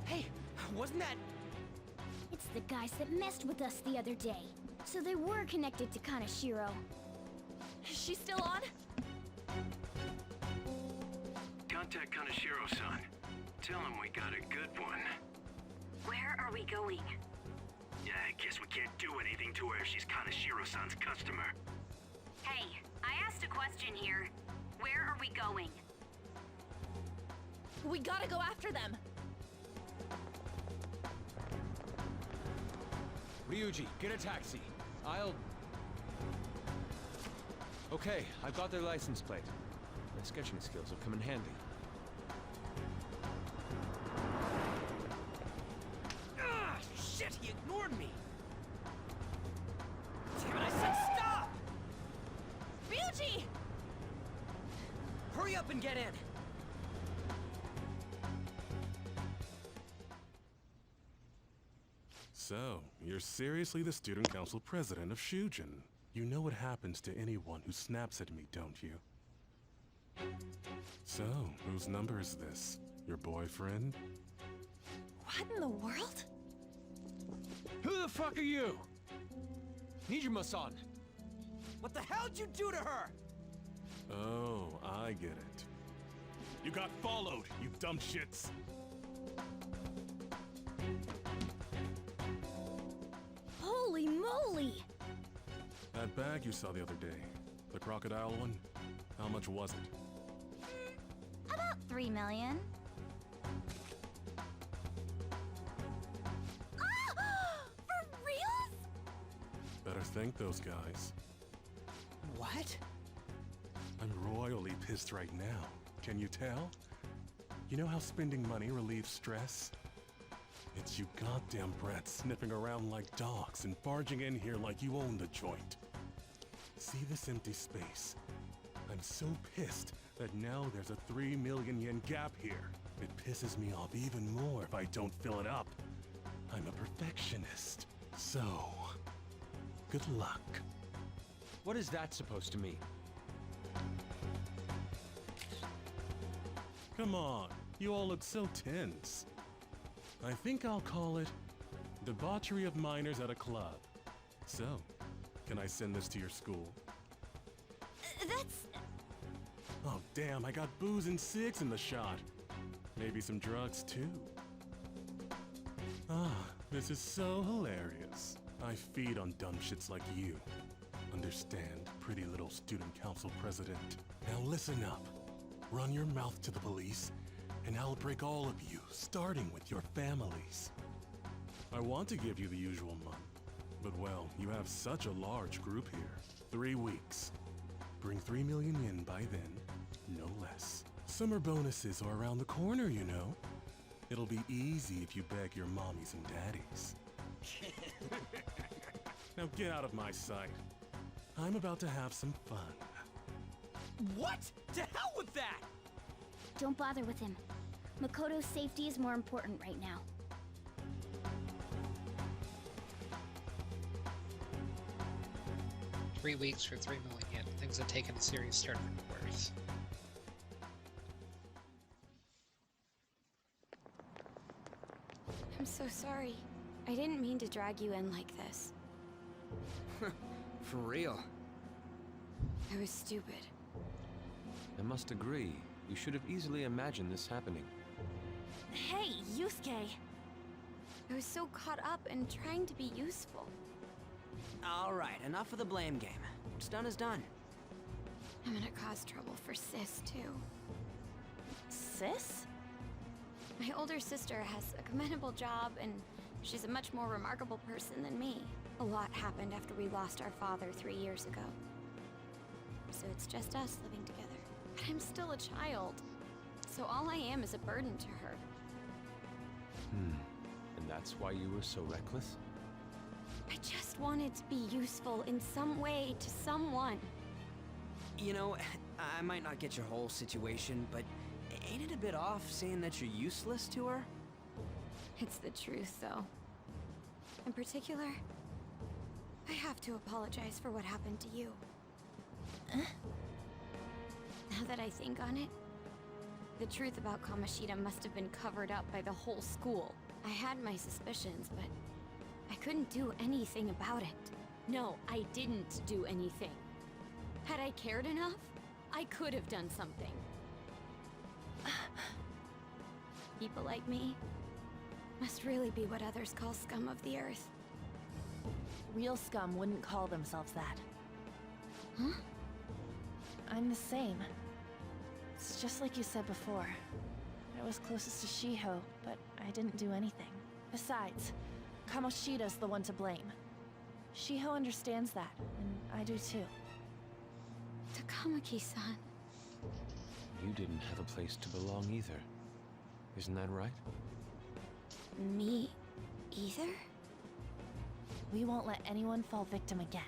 Hey, wasn't that... It's the guys that messed with us the other day. So they were connected to Kaneshiro. Is she still on? Contact Kaneshiro-san. Tell him we got a good one. Where are we going? Yeah, I guess we can't do anything to her if she's Kaneshiro-san's customer. Hey, I asked a question here. Where are we going? We gotta go after them. Ryuji, get a taxi. Okay, I've got their license plate. My sketching skills will come in handy. Ah, shit, he ignored me! Damn it, I said stop! Ryuji! Hurry up and get in! So, you're seriously the student council president of Shujin. You know what happens to anyone who snaps at me, don't you? So, whose number is this? Your boyfriend? What in the world? Who the fuck are you? Nijima-san! What the hell'd you do to her? Oh, I get it. You got followed, you dumb shits! Holy moly! That bag you saw the other day, the crocodile one, how much was it? About 3 million. For reals? Better thank those guys. What? I'm royally pissed right now. Can you tell? You know how spending money relieves stress? It's you goddamn brats sniffing around like dogs and barging in here like you own the joint. See this empty space? I'm so pissed that now there's a 3 million yen gap here. It pisses me off even more if I don't fill it up. I'm a perfectionist. So, good luck. What is that supposed to mean? Come on, you all look so tense. I think I'll call it debauchery of minors at a club. So, can I send this to your school? That's... Oh damn, I got booze and cigs in the shot. Maybe some drugs too. Ah, this is so hilarious. I feed on dumb shits like you. Understand, pretty little student council president. Now listen up. Run your mouth to the police, and I'll break all of you, starting with your families. I want to give you the usual month, but well, you have such a large group here. 3 weeks. Bring 3 million yen by then, no less. Summer bonuses are around the corner, you know. It'll be easy if you beg your mommies and daddies. Now get out of my sight. I'm about to have some fun. What? To hell with that! Don't bother with him. Makoto's safety is more important right now. Three weeks for 3 million yen. Things have taken a serious turn for the worse. I'm so sorry. I didn't mean to drag you in like this. For real. I was stupid. I must agree. You should have easily imagined this happening. Hey, Yusuke! I was so caught up in trying to be useful. Alright, enough of the blame game. What's done is done. I'm gonna cause trouble for Sis, too. Sis? My older sister has a commendable job, and she's a much more remarkable person than me. A lot happened after we lost our father 3 years ago. So it's just us living together. But I'm still a child. So all I am is a burden to her. And that's why you were so reckless? I just wanted to be useful in some way to someone. You know, I might not get your whole situation, but ain't it a bit off saying that you're useless to her? It's the truth, though. In particular, I have to apologize for what happened to you. Now that I think on it, the truth about Kamoshida must have been covered up by the whole school. I had my suspicions, but I couldn't do anything about it. No, I didn't do anything. Had I cared enough, I could have done something. People like me must really be what others call scum of the earth. Real scum wouldn't call themselves that. Huh? I'm the same. It's just like you said before. I was closest to Shiho, but I didn't do anything. Besides, Kamoshida's the one to blame. Shiho understands that, and I do too. Takamaki-san. You didn't have a place to belong either. Isn't that right? Me either? We won't let anyone fall victim again.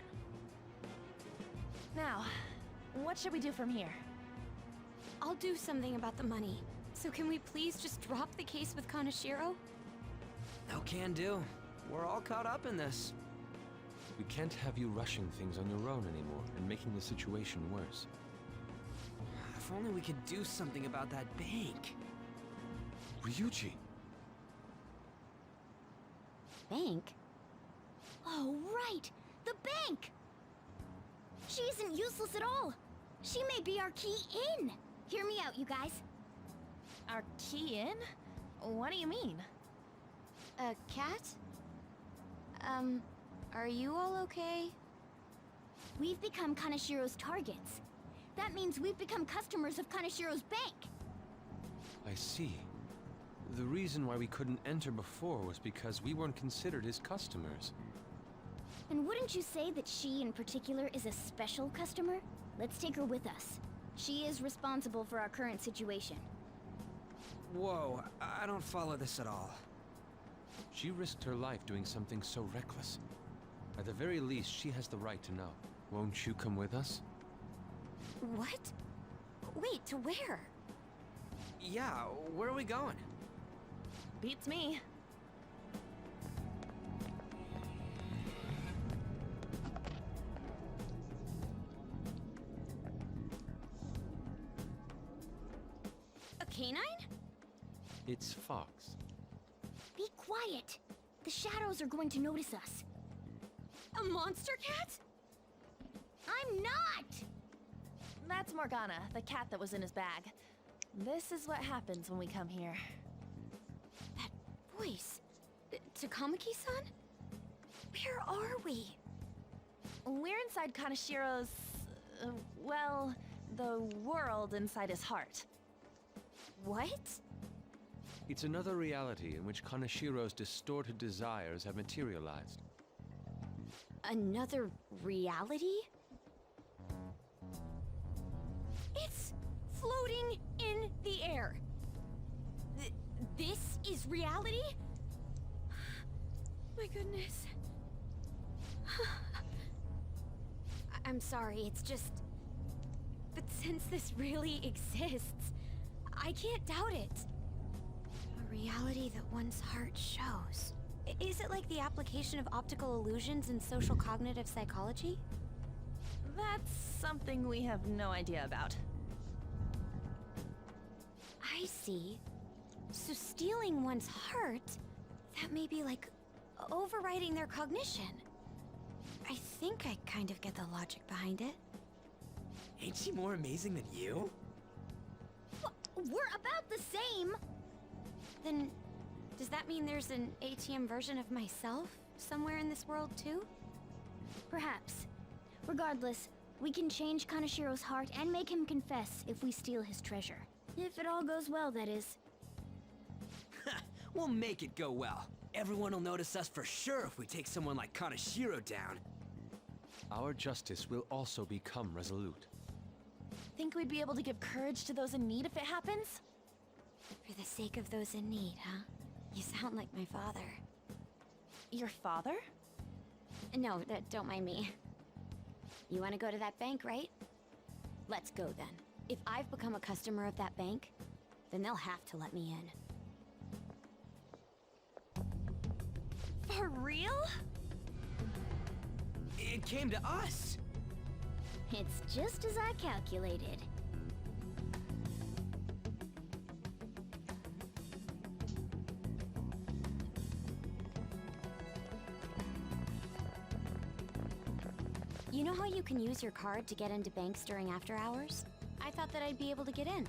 Now, what should we do from here? I'll do something about the money. So can we please just drop the case with Kaneshiro? No can do. We're all caught up in this. We can't have you rushing things on your own anymore and making the situation worse. If only we could do something about that bank. Ryuji! Bank? Oh, right! The bank! She isn't useless at all! She may be our key in! Hear me out, you guys. Our key in? What do you mean? A cat? Are you all okay? We've become Kaneshiro's targets. That means we've become customers of Kaneshiro's bank. I see. The reason why we couldn't enter before was because we weren't considered his customers. And wouldn't you say that she in particular is a special customer? Let's take her with us. She is responsible for our current situation. Whoa, I don't follow this at all. She risked her life doing something so reckless. At the very least, she has the right to know. Won't you come with us? What? Wait, to where? Yeah, where are we going? Beats me. A canine? It's Fox. Be quiet. The shadows are going to notice us. A monster cat? I'm not! That's Morgana, the cat that was in his bag. This is what happens when we come here. That voice. Takamaki-san? Where are we? We're inside Kaneshiro's... well, the world inside his heart. What? It's another reality in which Kaneshiro's distorted desires have materialized. Another reality? It's floating in the air. This is reality? My goodness. I'm sorry, it's just... But since this really exists, I can't doubt it. A reality that one's heart shows. Is it like the application of optical illusions in social cognitive psychology? That's something we have no idea about. I see. So stealing one's heart, that may be like overriding their cognition. I think I kind of get the logic behind it. Ain't she more amazing than you? We're about the same! Then, does that mean there's an ATM version of myself somewhere in this world too? Perhaps. Regardless, we can change Kaneshiro's heart and make him confess if we steal his treasure. If it all goes well, that is. We'll make it go well. Everyone will notice us for sure if we take someone like Kaneshiro down. Our justice will also become resolute. Think we'd be able to give courage to those in need if it happens? For the sake of those in need, huh? You sound like my father. Your father? No, don't mind me. You want to go to that bank, right? Let's go then. If I've become a customer of that bank, then they'll have to let me in. For real? It came to us. It's just as I calculated. You know how you can use your card to get into banks during after hours? I thought that I'd be able to get in,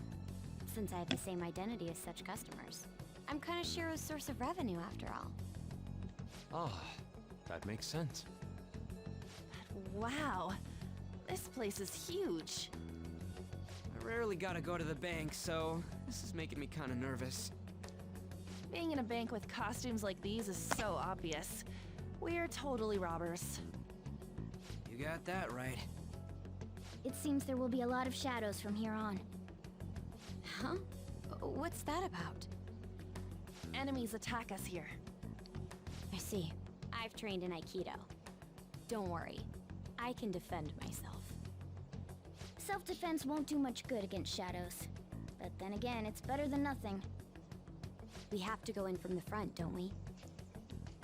since I have the same identity as such customers. I'm Kaneshiro's source of revenue, after all. Ah, that makes sense. Wow. This place is huge. I rarely gotta go to the bank, so this is making me kinda nervous. Being in a bank with costumes like these is so obvious. We're totally robbers. You got that right. It seems there will be a lot of shadows from here on. Huh? What's that about? Enemies attack us here. I see. I've trained in Aikido. Don't worry. I can defend myself. Self-defense won't do much good against shadows. But then again, it's better than nothing. We have to go in from the front, don't we?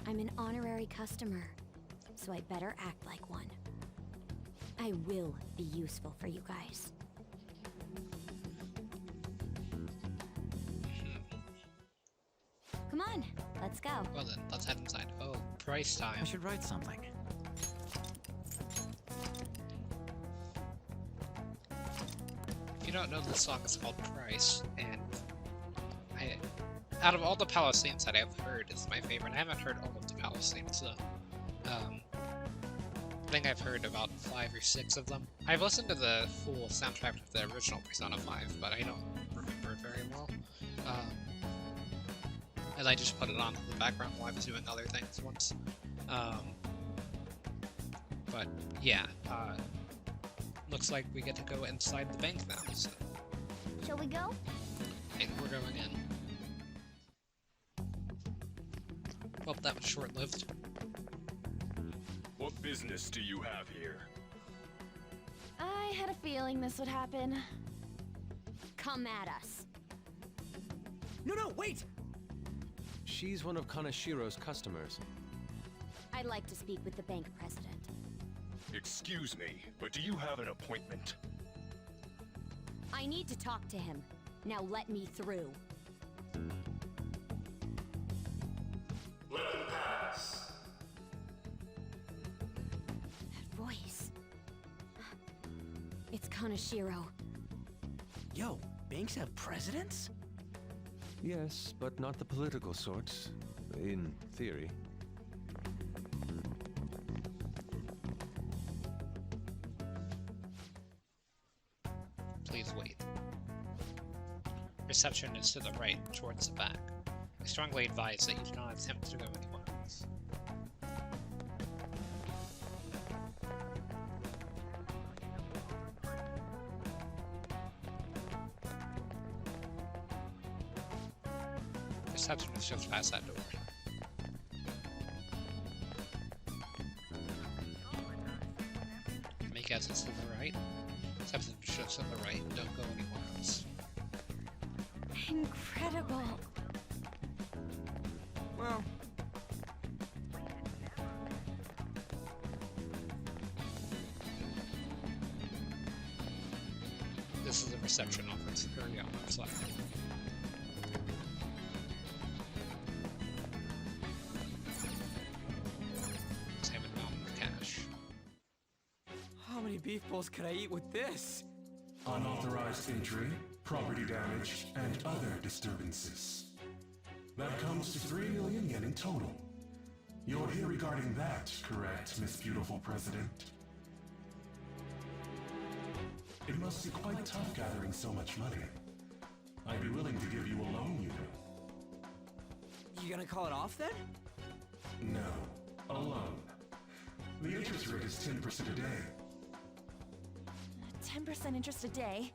I'm an honorary customer, so I better act like one. I will be useful for you guys. Come on, let's go. Well then, let's head inside. Oh, price time. I should write something. If you don't know, this song is called Price, and out of all the palace themes that I've heard, it's my favorite. I haven't heard all of the palace themes though. I think I've heard about 5 or 6 of them. I've listened to the full soundtrack of the original Persona 5, but I don't remember it very well. And I just put it on in the background while I was doing other things once. But yeah, looks like we get to go inside the bank now. So Shall we go? I think we're going in. Well, that was short-lived. What business do you have here? I had a feeling this would happen. Come at us. No, wait! She's one of Kaneshiro's customers. I'd like to speak with the bank president. Excuse me, but do you have an appointment? I need to talk to him. Now let me through. Let him pass. That voice. It's Kaneshiro. Yo, banks have presidents? Yes, but not the political sorts. In theory. Please wait. Reception is to the right, towards the back. I strongly advise that you do not attempt to go anywhere else. Reception is just past that door. Make guesses to the right. Reception is just to the right. Don't go anywhere else. Incredible. Well, This is a reception office. Hurry on, outside. Examine mountain of cash. how many beef bowls could I eat with this? Unauthorized entry, property damage, and other disturbances. That comes to 3 million yen in total. You're here regarding that, correct, Miss Beautiful President? It must be quite tough gathering so much money. I'd be willing to give you a loan, you know. You gonna call it off then? No, a loan. The interest rate is 10% a day. 10% interest a day.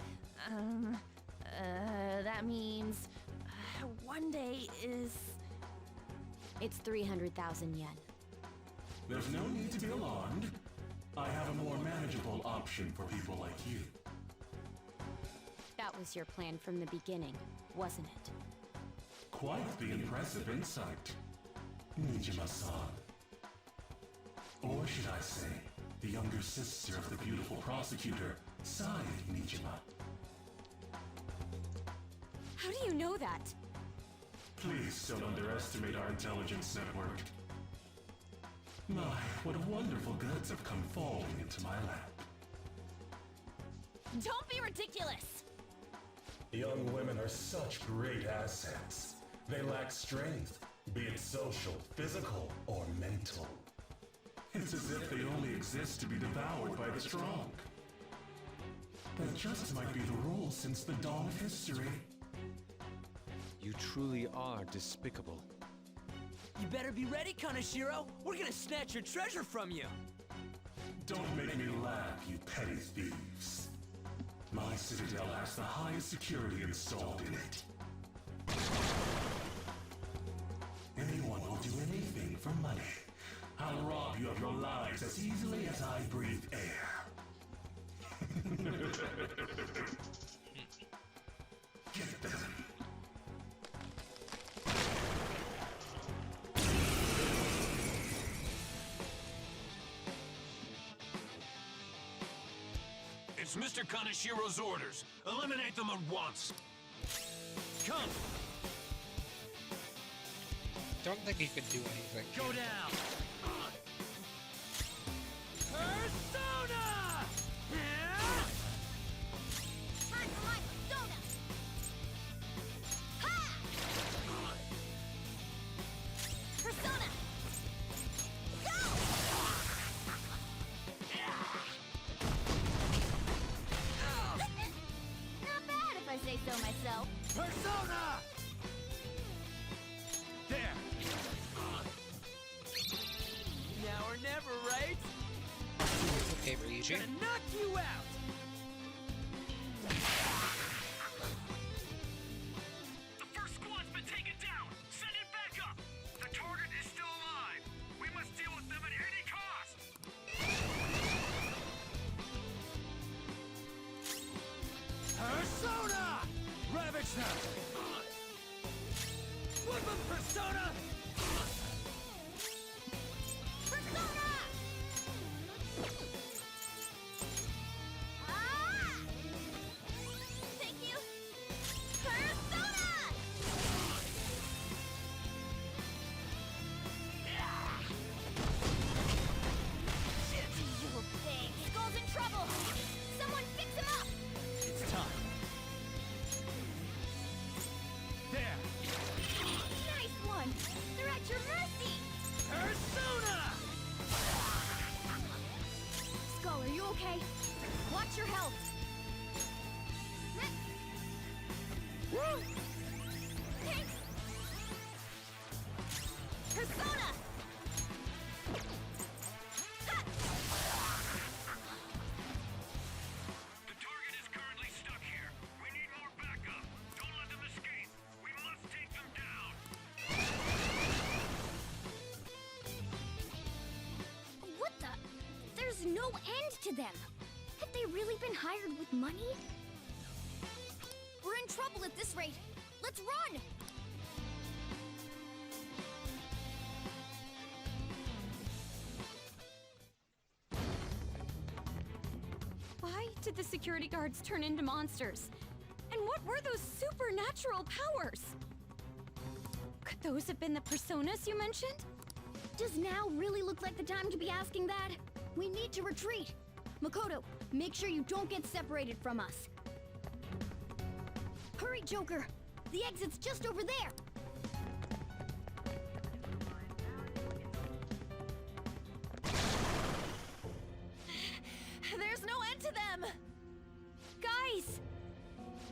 That means 1 day is... It's 300,000 yen. There's no need to be alarmed. I have a more manageable option for people like you. was your plan from the beginning, wasn't it? Quite the impressive insight, Nijima-san. Or should I say, the younger sister of the beautiful prosecutor, Sae Nijima. How do you know that? Please don't underestimate our intelligence network. My, what wonderful goods have come falling into my lap. Don't be ridiculous! Young women are such great assets. They lack strength, be it social, physical, or mental. It's as if they only exist to be devoured by the strong. That just might be the rule since the dawn of history. You truly are despicable. You better be ready, Kaneshiro! We're gonna snatch your treasure from you! Don't make me laugh, you petty thieves. My citadel has the highest security installed in it. Anyone will do anything for money. I'll rob you of your lives as easily as I breathe air. Get them. It's Mr. Kaneshiro's orders. Eliminate them at once. Come! Don't think he could do anything. Go down! Persona! Time for my persona! Ha! Persona! Go! Not bad if I say so myself. Persona! There! Now or never, right? Okay, Ryuji. Gonna knock you out! The first squad's been taken down! Send it back up! The target is still alive! We must deal with them at any cost! Persona! Ravage them! Woodman Persona! Persona! Ah! Thank you! Persona! Shit, you little thing! Skull's in trouble! Someone fix him up! It's time. There! Nice one! They're at your mercy! Persona! Skull, are you okay? Watch your health! Woo! Thanks! Persona! Ha! The target is currently stuck here. We need more backup. Don't let them escape. We must take them down. What the? There's no end to them! Have they really been hired with money? We're in trouble at this rate! Let's run! Why did the security guards turn into monsters? And what were those supernatural powers? Could those have been the personas you mentioned? Does now really look like the time to be asking that? We need to retreat! Makoto, make sure you don't get separated from us. Hurry, Joker! The exit's just over there! There's no end to them! Guys!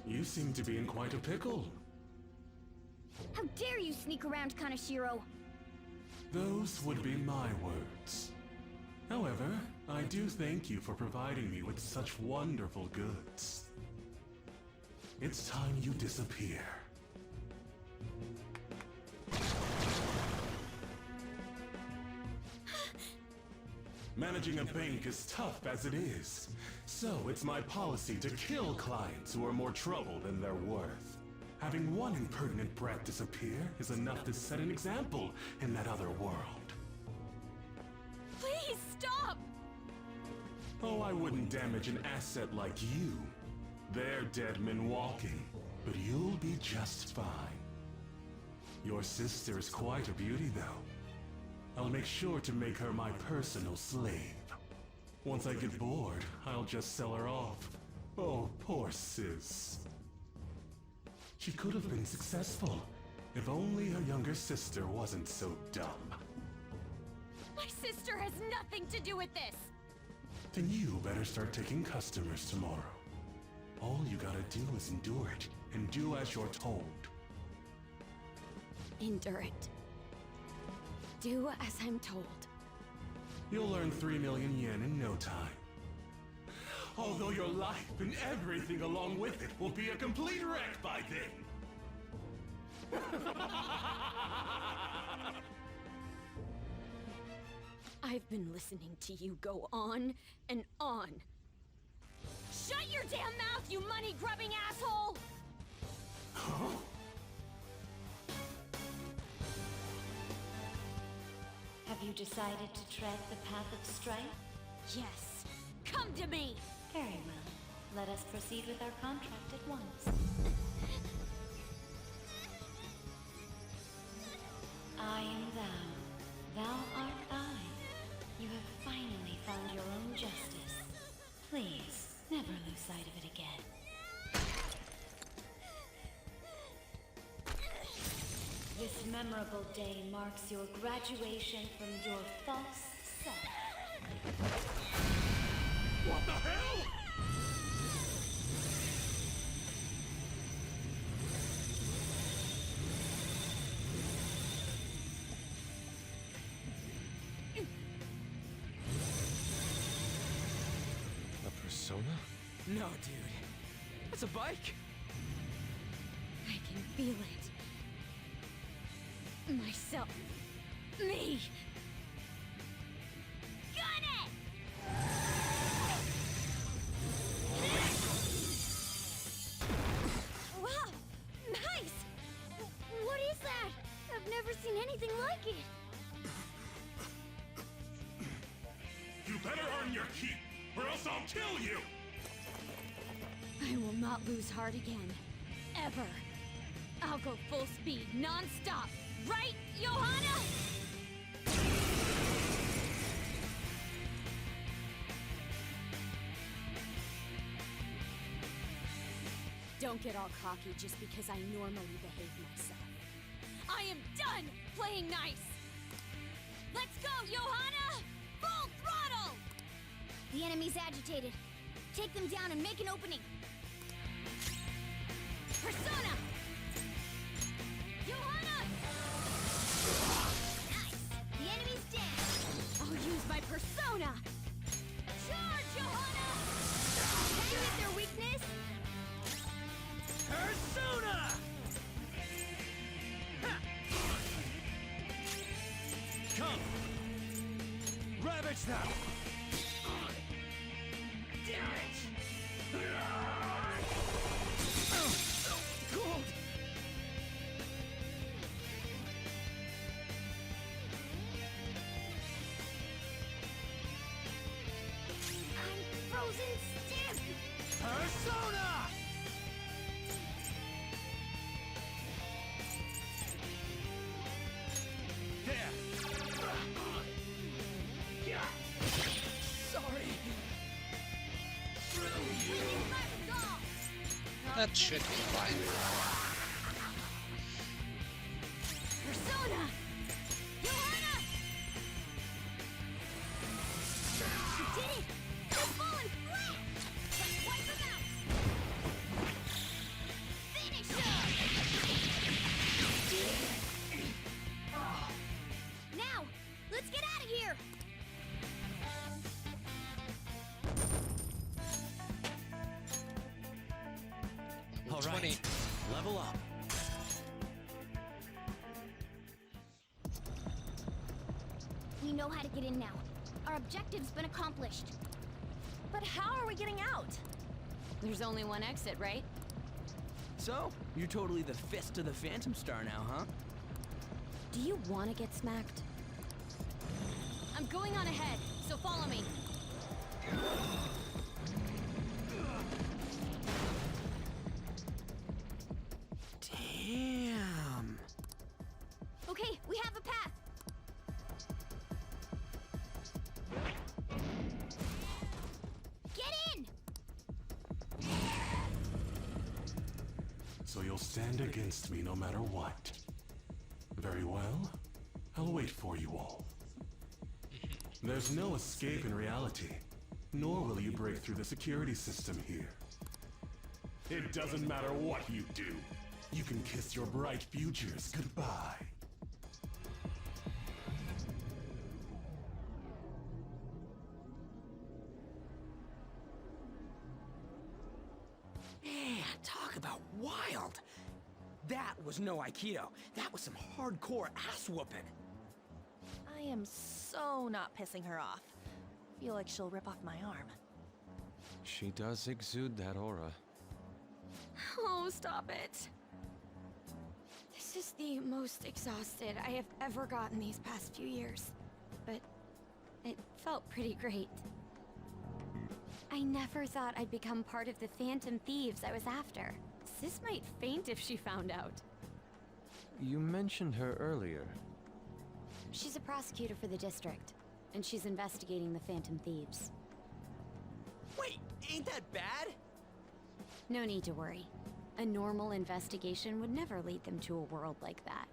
You seem to be in quite a pickle. How dare you sneak around, Kaneshiro? Those would be my words. However, I do thank you for providing me with such wonderful goods. It's time you disappear. Managing a bank is tough as it is. So it's my policy to kill clients who are more trouble than they're worth. Having one impertinent brat disappear is enough to set an example in that other world. Please stop! Oh, I wouldn't damage an asset like you. They're dead men walking, but you'll be just fine. Your sister is quite a beauty, though. I'll make sure to make her my personal slave. Once I get bored, I'll just sell her off. Oh, poor sis. She could have been successful, if only her younger sister wasn't so dumb. My sister has nothing to do with this! Then you better start taking customers tomorrow. All you gotta do is endure it, and do as you're told. Endure it. Do as I'm told. You'll earn 3 million yen in no time. Although your life and everything along with it will be a complete wreck by then. I've been listening to you go on and on. Shut your damn mouth, you money-grubbing asshole! Huh? Have you decided to tread the path of strife? Yes. Come to me! Very well. Let us proceed with our contract at once. I am thou. Thou art I. You have finally found your own justice. Please, never lose sight of it again. This memorable day marks your graduation from your false self. What the hell? A persona? No, dude. That's a bike. I can feel it. Myself. Me. Got it! Wow! Nice! What is that? I've never seen anything like it. You better earn your keep, or else I'll kill you! I will not lose heart again. Ever. I'll go full speed, non-stop. Right, Johanna? Don't get all cocky just because I normally behave myself. I am done playing nice! Let's go, Johanna! Full throttle! The enemy's agitated. Take them down and make an opening. Persona! Johanna! Nice! The enemy's dead! I'll use my persona! Charge, Johanna! Can you hit their weakness? Persona! Come! Ravage them! Damn it! Gold! I'm frozen stiff! Persona! There! Sorry. That should be fine. Persona! Johanna! She did it! They've fallen flat! Let's wipe them out! Finish her! Now, let's get out of here! All 20. right, level up. We know how to get in now. Our objective's been accomplished. But how are we getting out? There's only one exit, right? So, you're totally the fist of the Phantom Star now, huh? Do you want to get smacked? I'm going on ahead, so follow me. Damn. Okay, we have a path. Get in! So you'll stand against me no matter what. Very well. I'll wait for you all. There's no escape in reality, nor will you break through the security system here. It doesn't matter what you do. You can kiss your bright futures goodbye. Man, talk about wild. That was no Aikido. That was some hardcore ass whooping. I am so not pissing her off. Feel like she'll rip off my arm. She does exude that aura. Oh, stop it. This is the most exhausted I have ever gotten these past few years. But it felt pretty great. I never thought I'd become part of the Phantom Thieves I was after. Sis might faint if she found out. You mentioned her earlier. She's a prosecutor for the district, and she's investigating the Phantom Thieves. Wait, ain't that bad? No need to worry. A normal investigation would never lead them to a world like that.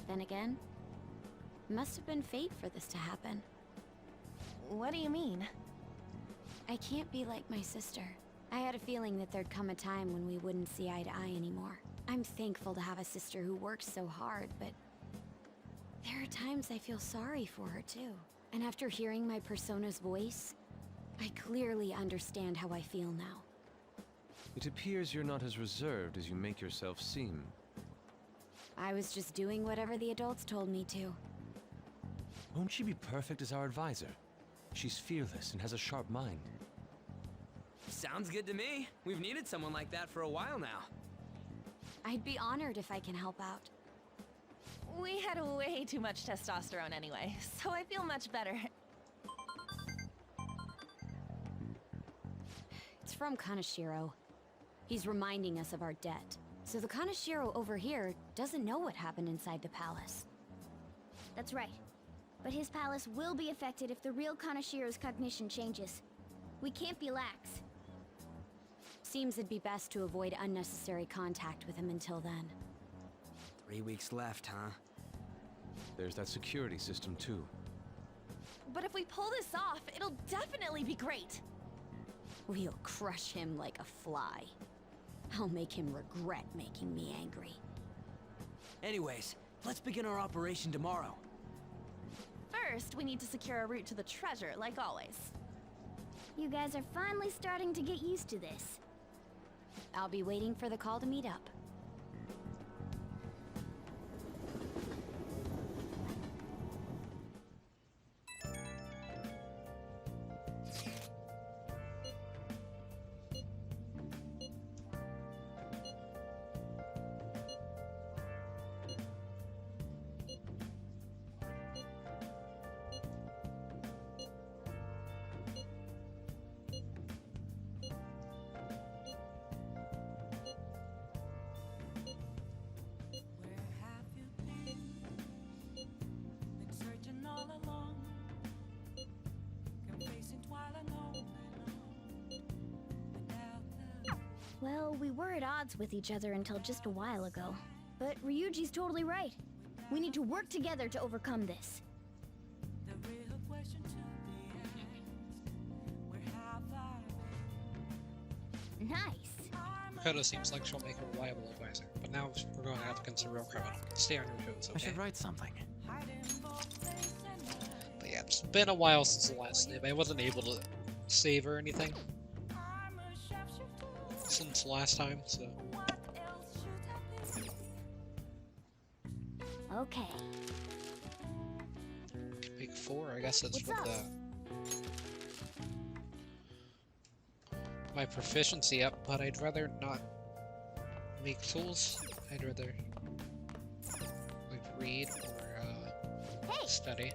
Then again, must have been fate for this to happen. What do you mean? I can't be like my sister. I had a feeling that there'd come a time when we wouldn't see eye to eye anymore. I'm thankful to have a sister who works so hard, but there are times I feel sorry for her too. And after hearing my persona's voice, I clearly understand how I feel now. It appears you're not as reserved as you make yourself seem. I was just doing whatever the adults told me to. Won't she be perfect as our advisor? She's fearless and has a sharp mind. Sounds good to me. We've needed someone like that for a while now. I'd be honored if I can help out. We had way too much testosterone anyway, so I feel much better. It's from Kaneshiro. He's reminding us of our debt. So the Kaneshiro over here doesn't know what happened inside the palace. That's right. But his palace will be affected if the real Kaneshiro's cognition changes. We can't be lax. Seems it'd be best to avoid unnecessary contact with him until then. 3 weeks left, huh? There's that security system too. But if we pull this off, it'll definitely be great. We'll crush him like a fly. I'll make him regret making me angry. Anyways, let's begin our operation tomorrow. First, we need to secure a route to the treasure, like always. You guys are finally starting to get used to this. I'll be waiting for the call to meet up. Well, we were at odds with each other until just a while ago. But Ryuji's totally right. We need to work together to overcome this. Nice. Makoto seems like she'll make a reliable advisor, but now we're going to have against a real criminal. Stay on your toes, okay? I should write something. But yeah, it's been a while since the last nib. I wasn't able to save or anything since last time, so... Okay. Big 4, I guess it's What's from up? my proficiency up, but I'd rather not make tools. I'd rather like read or study.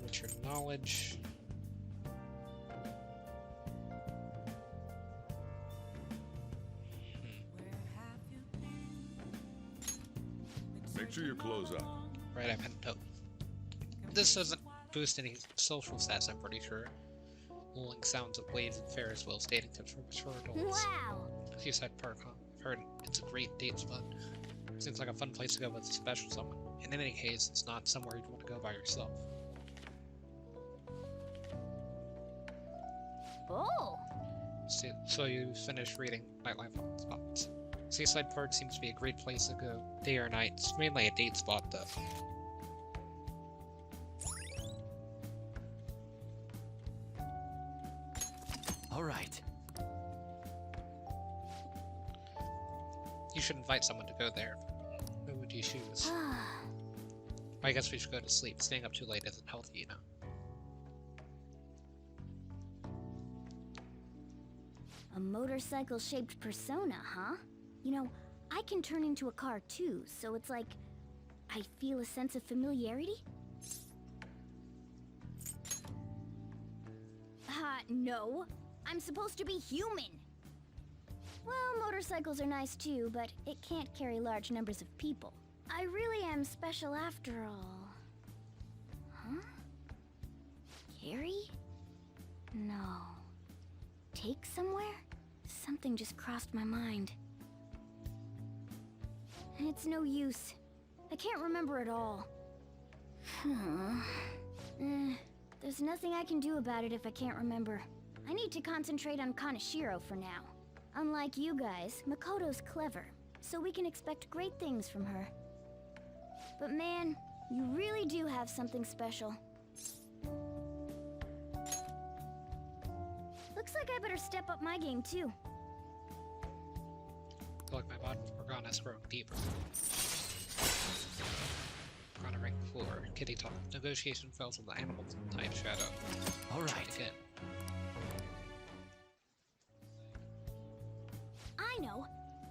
What's your knowledge? Make sure your clothes up. Right, I've had a note. This doesn't boost any social stats, I'm pretty sure. Lulling sounds of waves and Ferris wheels dating tips for mature adults. Wow! Seaside Park, huh? I've heard it's a great date spot. Seems like a fun place to go with a special someone. And in any case, it's not somewhere you'd want to go by yourself. Oh! So you finish reading Nightlife on Spots. Seaside Park seems to be a great place to go day or night. It's mainly a date spot, though. All right. You should invite someone to go there. Who would you choose? I guess we should go to sleep. Staying up too late isn't healthy, you know. A motorcycle-shaped persona, huh? You know, I can turn into a car too, so it's like I feel a sense of familiarity. No. I'm supposed to be human. Well, motorcycles are nice too, but it can't carry large numbers of people. I really am special after all. Huh? Carry? No. Take somewhere? Something just crossed my mind. It's no use. I can't remember it all. There's nothing I can do about it if I can't remember. I need to concentrate on Kaneshiro for now. Unlike you guys, Makoto's clever, so we can expect great things from her. But man, you really do have something special. Looks like I better step up my game too. I feel like my bond with Morgana is growing deeper. Morgana rank 4. Kitty talk. Negotiation fails on the animal type shadow. Alright. Again. I know.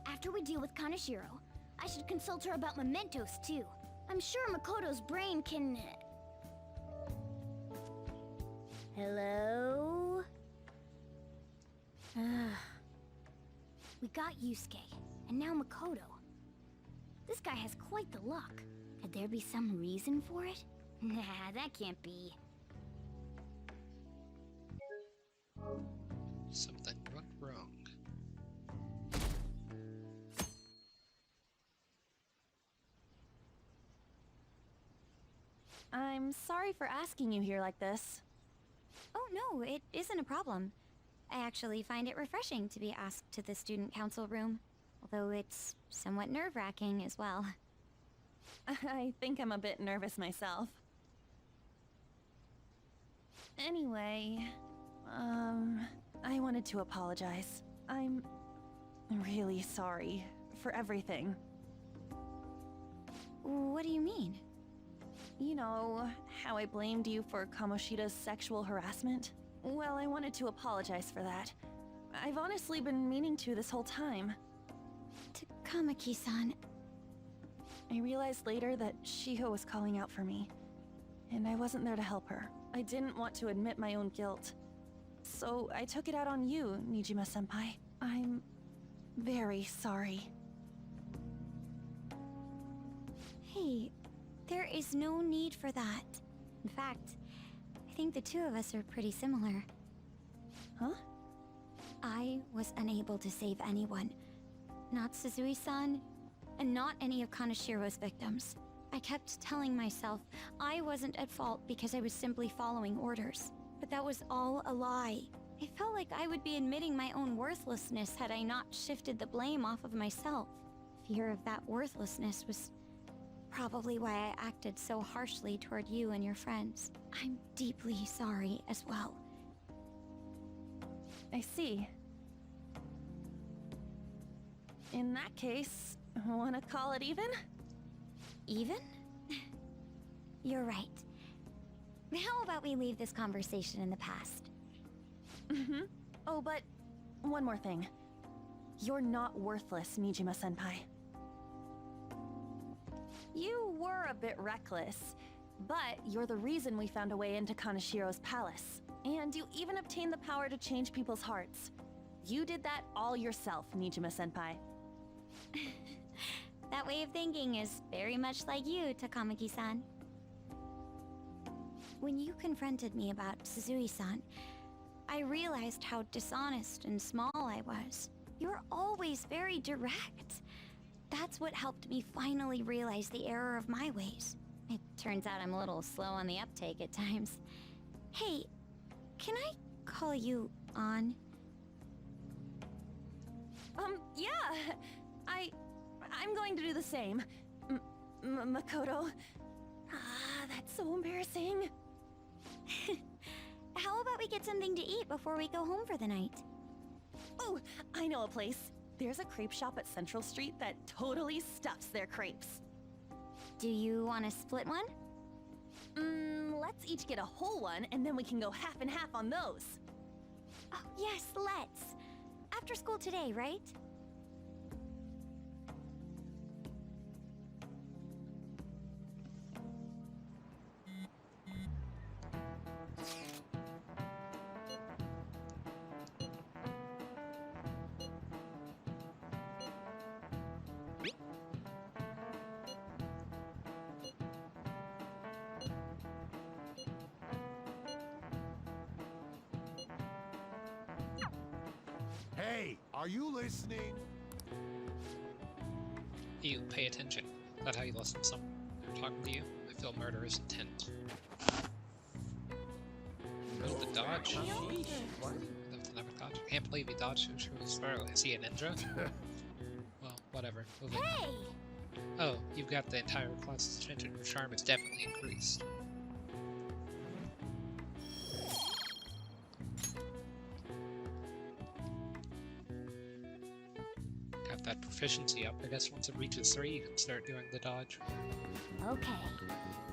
After we deal with Kaneshiro, I should consult her about mementos too. I'm sure Makoto's brain can... Hello? We got Yusuke, and now Makoto. This guy has quite the luck. Could there be some reason for it? Nah, that can't be. Something went wrong. I'm sorry for asking you here like this. Oh no, it isn't a problem. I actually find it refreshing to be asked to the student council room, although it's somewhat nerve-wracking as well. I think I'm a bit nervous myself. Anyway, I wanted to apologize. I'm really sorry for everything. What do you mean? You know, how I blamed you for Kamoshida's sexual harassment? Well, I wanted to apologize for that. I've honestly been meaning to this whole time. Takamaki-san. I realized later that Shiho was calling out for me, and I wasn't there to help her. I didn't want to admit my own guilt. So I took it out on you, Nijima-senpai. I'm very sorry. Hey, there is no need for that. In fact, I think the two of us are pretty similar. Huh? I was unable to save anyone. Not Suzui-san, and not any of Kaneshiro's victims. I kept telling myself I wasn't at fault because I was simply following orders. But that was all a lie. I felt like I would be admitting my own worthlessness had I not shifted the blame off of myself. Fear of that worthlessness was probably why I acted so harshly toward you and your friends. I'm deeply sorry as well. I see. In that case, wanna call it even? Even? You're right. How about we leave this conversation in the past? Mm-hmm. Oh, but one more thing. You're not worthless, Mijima-senpai. You were a bit reckless, but you're the reason we found a way into Kaneshiro's palace. And you even obtained the power to change people's hearts. You did that all yourself, Mijima-senpai. That way of thinking is very much like you, Takamaki-san. When you confronted me about Suzui-san, I realized how dishonest and small I was. You're always very direct. That's what helped me finally realize the error of my ways. It turns out I'm a little slow on the uptake at times. Hey, can I call you on? Yeah! I'm going to do the same. Makoto. Ah, that's so embarrassing. How about we get something to eat before we go home for the night? Oh, I know a place. There's a crepe shop at Central Street that totally stuffs their crepes. Do you want to split one? Let's each get a whole one, and then we can go half and half on those. Oh, yes, let's. After school today, right? Hey, are you listening? You pay attention. Is that how you listen to someone talking to you? I feel murderous intent. Build the dodge. Never dodge. I can't believe he dodged so thoroughly. Is he a ninja? Well, whatever. Moving on. Hey! Oh, you've got the entire class's attention. Your charm is definitely increased. Got that proficiency up. I guess once it reaches 3, you can start doing the dodge. Okay.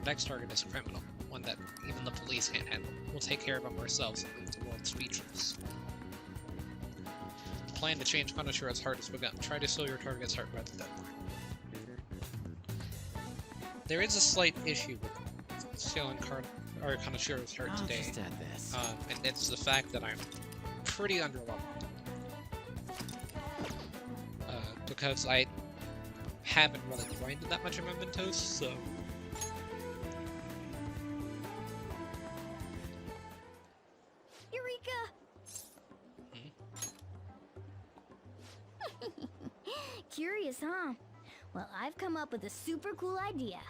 Next target is a criminal, one that even the police can't handle. We'll take care of him ourselves and leave the world speechless. The plan to change Kaneshiro's heart has begun. Try to steal your target's heart rather than mine. There is a slight issue with stealing Kaneshiro's heart today, Just add this. and it's the fact that I'm pretty underleveled. Because I haven't really grinded that much in mementos, so... Eureka! Curious, huh? Well, I've come up with a super cool idea.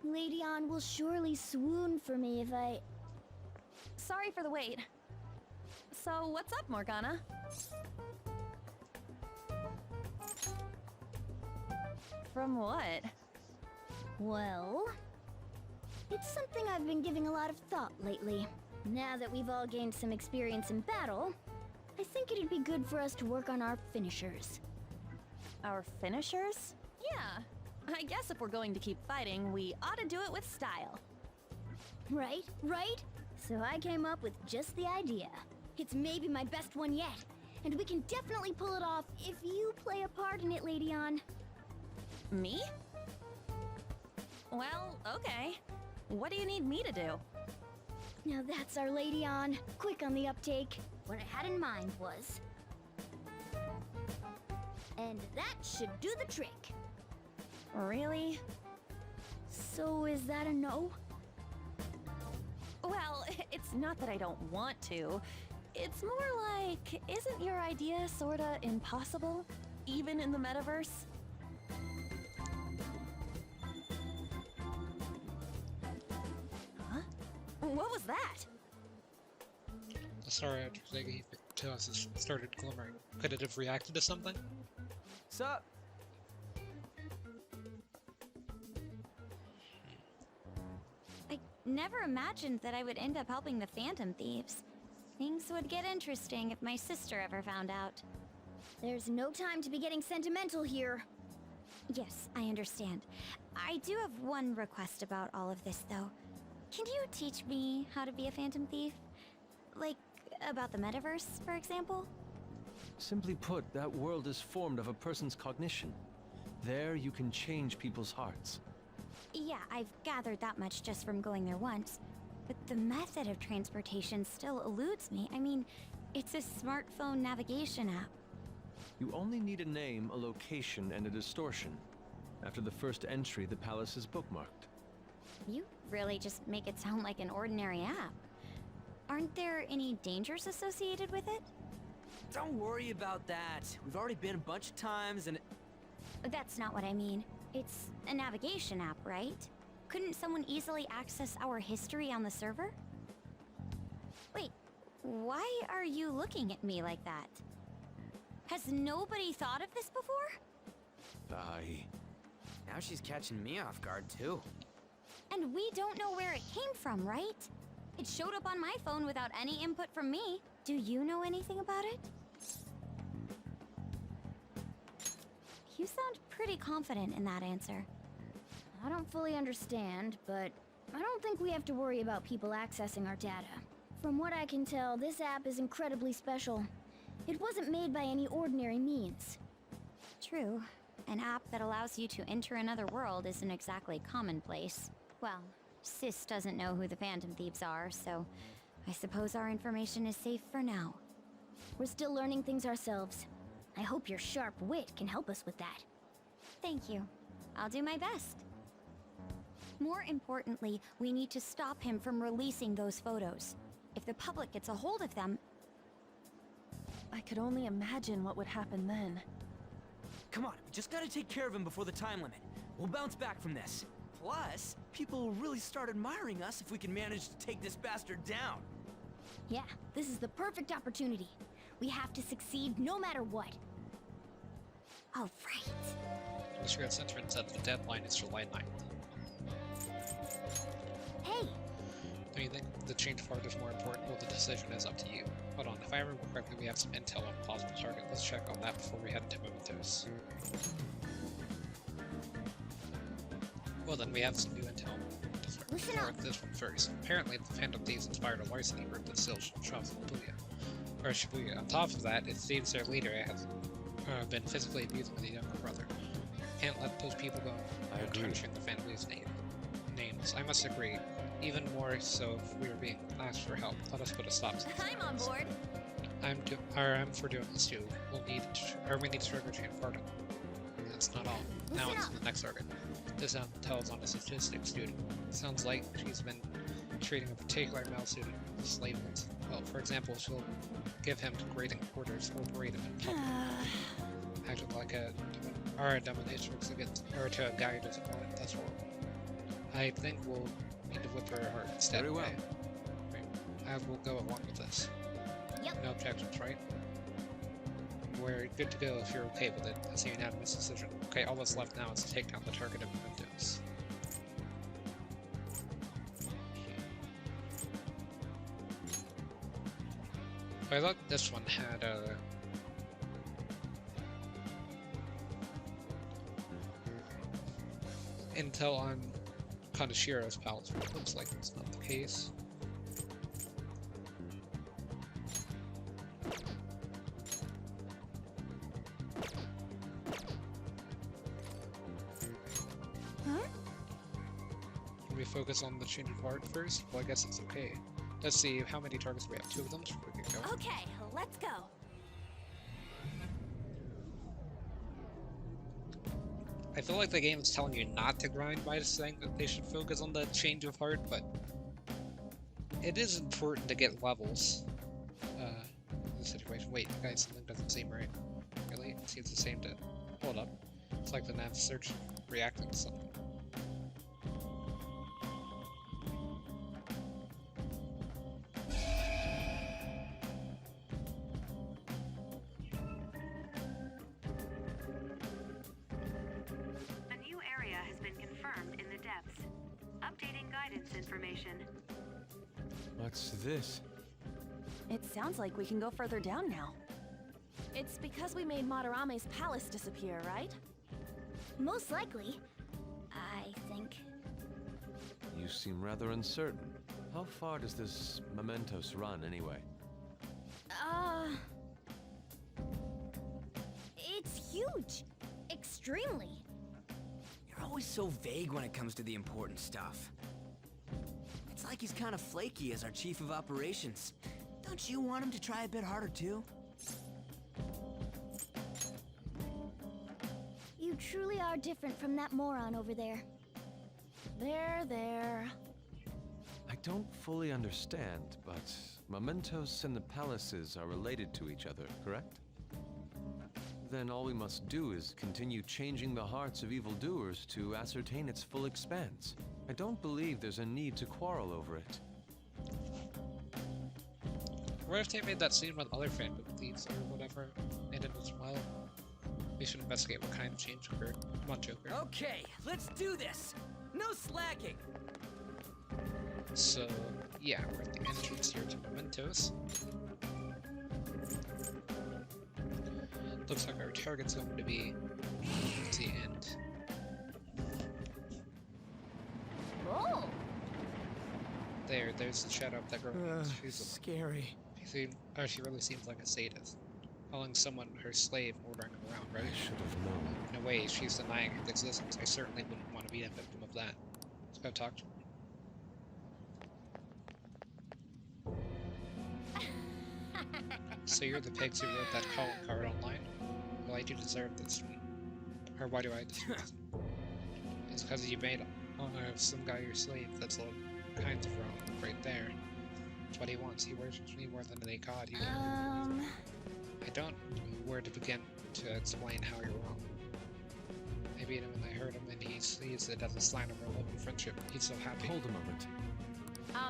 Lady Ann will surely swoon for me if I... Sorry for the wait. So, what's up, Morgana? From what? Well... it's something I've been giving a lot of thought lately. Now that we've all gained some experience in battle, I think it'd be good for us to work on our finishers. Our finishers? Yeah. I guess if we're going to keep fighting, we ought to do it with style. Right, right? So I came up with just the idea. It's maybe my best one yet, and we can definitely pull it off if you play a part in it, Lady Ann. Me? Well, okay. What do you need me to do? Now that's our Lady Ann. Quick on the uptake. What I had in mind was... and that should do the trick. Really? So is that a no? Well, it's not that I don't want to. It's more like, isn't your idea sorta impossible? Even in the metaverse? Huh? What was that? The star Ziggy to us has started glimmering. Could it have reacted to something? Sup? I never imagined that I would end up helping the Phantom Thieves. Things would get interesting if my sister ever found out. There's no time to be getting sentimental here. Yes, I understand. I do have one request about all of this, though. Can you teach me how to be a phantom thief? Like, about the metaverse, for example? Simply put, that world is formed of a person's cognition. There you can change people's hearts. Yeah, I've gathered that much just from going there once. But the method of transportation still eludes me. I mean, it's a smartphone navigation app. You only need a name, a location, and a distortion. After the first entry, the palace is bookmarked. You really just make it sound like an ordinary app. Aren't there any dangers associated with it? Don't worry about that. We've already been a bunch of times and... That's not what I mean. It's a navigation app, right? Couldn't someone easily access our history on the server? Wait, why are you looking at me like that? Has nobody thought of this before? Now she's catching me off guard, too. And we don't know where it came from, right? It showed up on my phone without any input from me. Do you know anything about it? You sound pretty confident in that answer. I don't fully understand, but I don't think we have to worry about people accessing our data. From what I can tell, this app is incredibly special. It wasn't made by any ordinary means. True. An app that allows you to enter another world isn't exactly commonplace. Well, Sis doesn't know who the Phantom Thieves are, so I suppose our information is safe for now. We're still learning things ourselves. I hope your sharp wit can help us with that. Thank you. I'll do my best. More importantly, we need to stop him from releasing those photos. If the public gets a hold of them... I could only imagine what would happen then. Come on, we just gotta take care of him before the time limit. We'll bounce back from this. Plus, people will really start admiring us if we can manage to take this bastard down. Yeah, this is the perfect opportunity. We have to succeed no matter what. All right. Crossroads entrance said the deadline is July 9th. Hey! Do you think the change part is more important? Well, the decision is up to you. Hold on, if I remember correctly, we have some intel on a possible target. Let's check on that before we head into Mementos. Well then, we have some new intel. Listen up. This one first. Apparently, the Phantom Thieves inspired a larceny group that sells shops in Shibuya. Or Shibuya. On top of that, it seems their leader has been physically abusing the younger brother. Can't let those people go. I agree. Tarnishing the family's names. I must agree. Even more so if we were being asked for help. Let us put a stop to this. I'm on board. I'm for doing this too. We need to trigger chain farting. That's not all. Now it's the next target. This tells on a statistics student. Sounds like she's been treating a particular male student with enslavement. Well, for example, she'll give him degrading orders or berate him in public. Acting like a dominatrix against, or to a guy who doesn't want it. That's horrible. I think we'll need to whip her heart instead. Very well. I will go along with this. Yep. No objections, right? We're good to go if you're okay with it. That's a unanimous decision. Okay, all that's left now is to take down the target of Mementos. I thought this one had intel on Kaneshiro's palace, but it looks like it's not the case. Can we focus on the change of heart first? Well, I guess it's okay. Let's see how many targets we have. 2 of them, so we can go. Okay, let's go. I feel like the game is telling you not to grind by saying that they should focus on the change of heart, but it is important to get levels. In this situation. Wait, guys, something doesn't seem right. Really? It seems the same to... Hold up. It's like the nav search reacting to something. What's this? It sounds like we can go further down now. It's because we made Madarame's palace disappear, right? Most likely. I think. You seem rather uncertain. How far does this mementos run, anyway? It's huge. Extremely. You're always so vague when it comes to the important stuff. It's like he's kind of flaky as our chief of operations. Don't you want him to try a bit harder, too? You truly are different from that moron over there. There. I don't fully understand, but mementos and the palaces are related to each other, correct? Then all we must do is continue changing the hearts of evildoers to ascertain its full expanse. I don't believe there's a need to quarrel over it. What if they made that scene with other phantom thieves or whatever in it as well? We should investigate what kind of change occurred. Come on, Joker. Okay, let's do this! No slacking! So, yeah, we're at the entrance here to Mementos. Looks like our target's going to be at the end. Oh! There's the shadow of that girl. She's scary. She really seems like a sadist. Calling someone her slave, ordering her around, right? I should have known. In a way, she's denying its existence. I certainly wouldn't want to be a victim of that. Let's go talk to her. So you're the pigs who wrote that calling card online? Well, I do deserve this. Or why do I deserve this? It's because you made some guy your slave. That's all kinds of wrong right there. That's what he wants. He worships me more than any god. I don't know where to begin to explain how you're wrong. Maybe when I heard him and he sees it as a sign of our love and friendship, he's so happy. Hold a moment.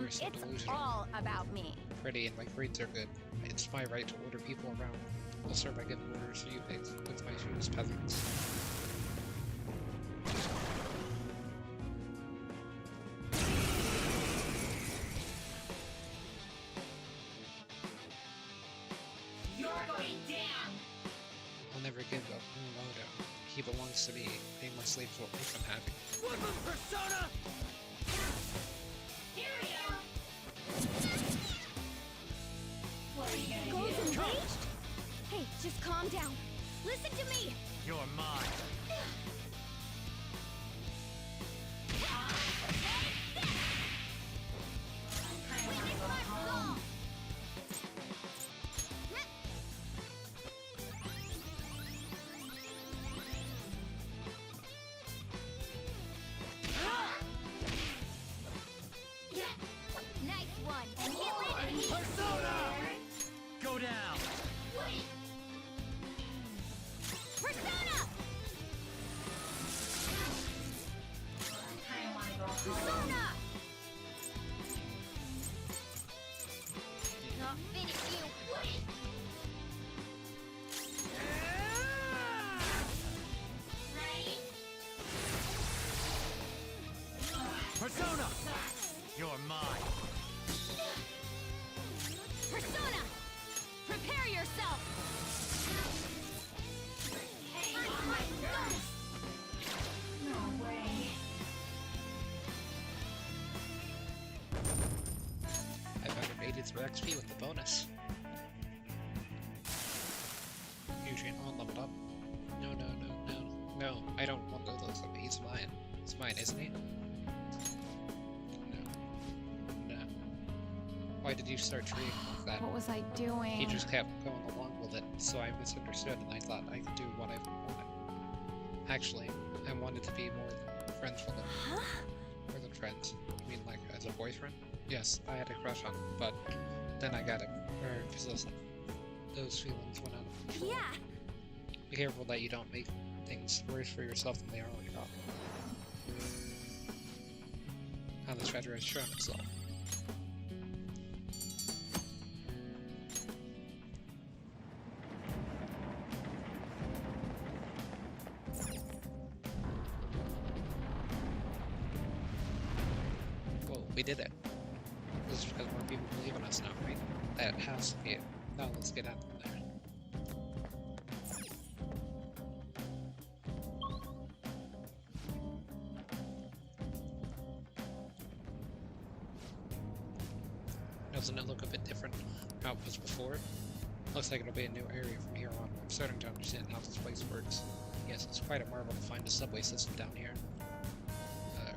You're so It's delusional. all about me. Pretty and my grades are good. It's my right to order people around. I'll start by giving orders to you pigs with my shoes peasants. You're going down! I'll never give up Momoto. He belongs to me. Being my slave is what makes him happy. Woodland persona! Here we go! What are you gonna Goals do? engaged? Hey, just calm down. Listen to me! You're mine. Witness my fall! Nice one! And hit later! Persona! Go down! Persona! Persona! I'll finish you! Ready? Persona! You're mine. Persona! Prepare yourself! No way. I found an 83 XP with the bonus. Nutrient on leveled up. No, I don't want those. He's mine. He's mine, isn't he? No. Why did you start treating him like that? What was I doing? He just kept going along with it, so I misunderstood and I thought I could do what I wanted. Actually, I wanted to be more than friends with him. Huh? More than friends. You mean like as a boyfriend? Yes, I had a crush on him, but then I got him. Or possessive. Those feelings went out of control. Yeah! Be careful that you don't make things worse for yourself than they already are. Now the treasure has shown itself. Well, we did it. This is because more people believe in us now, right? That has to be it. Now let's get out of there. Doesn't it look a bit different how it was before? Looks like it'll be a new area from here on. I'm starting to understand how this place works. Yes, it's quite a marvel to find a subway system down here.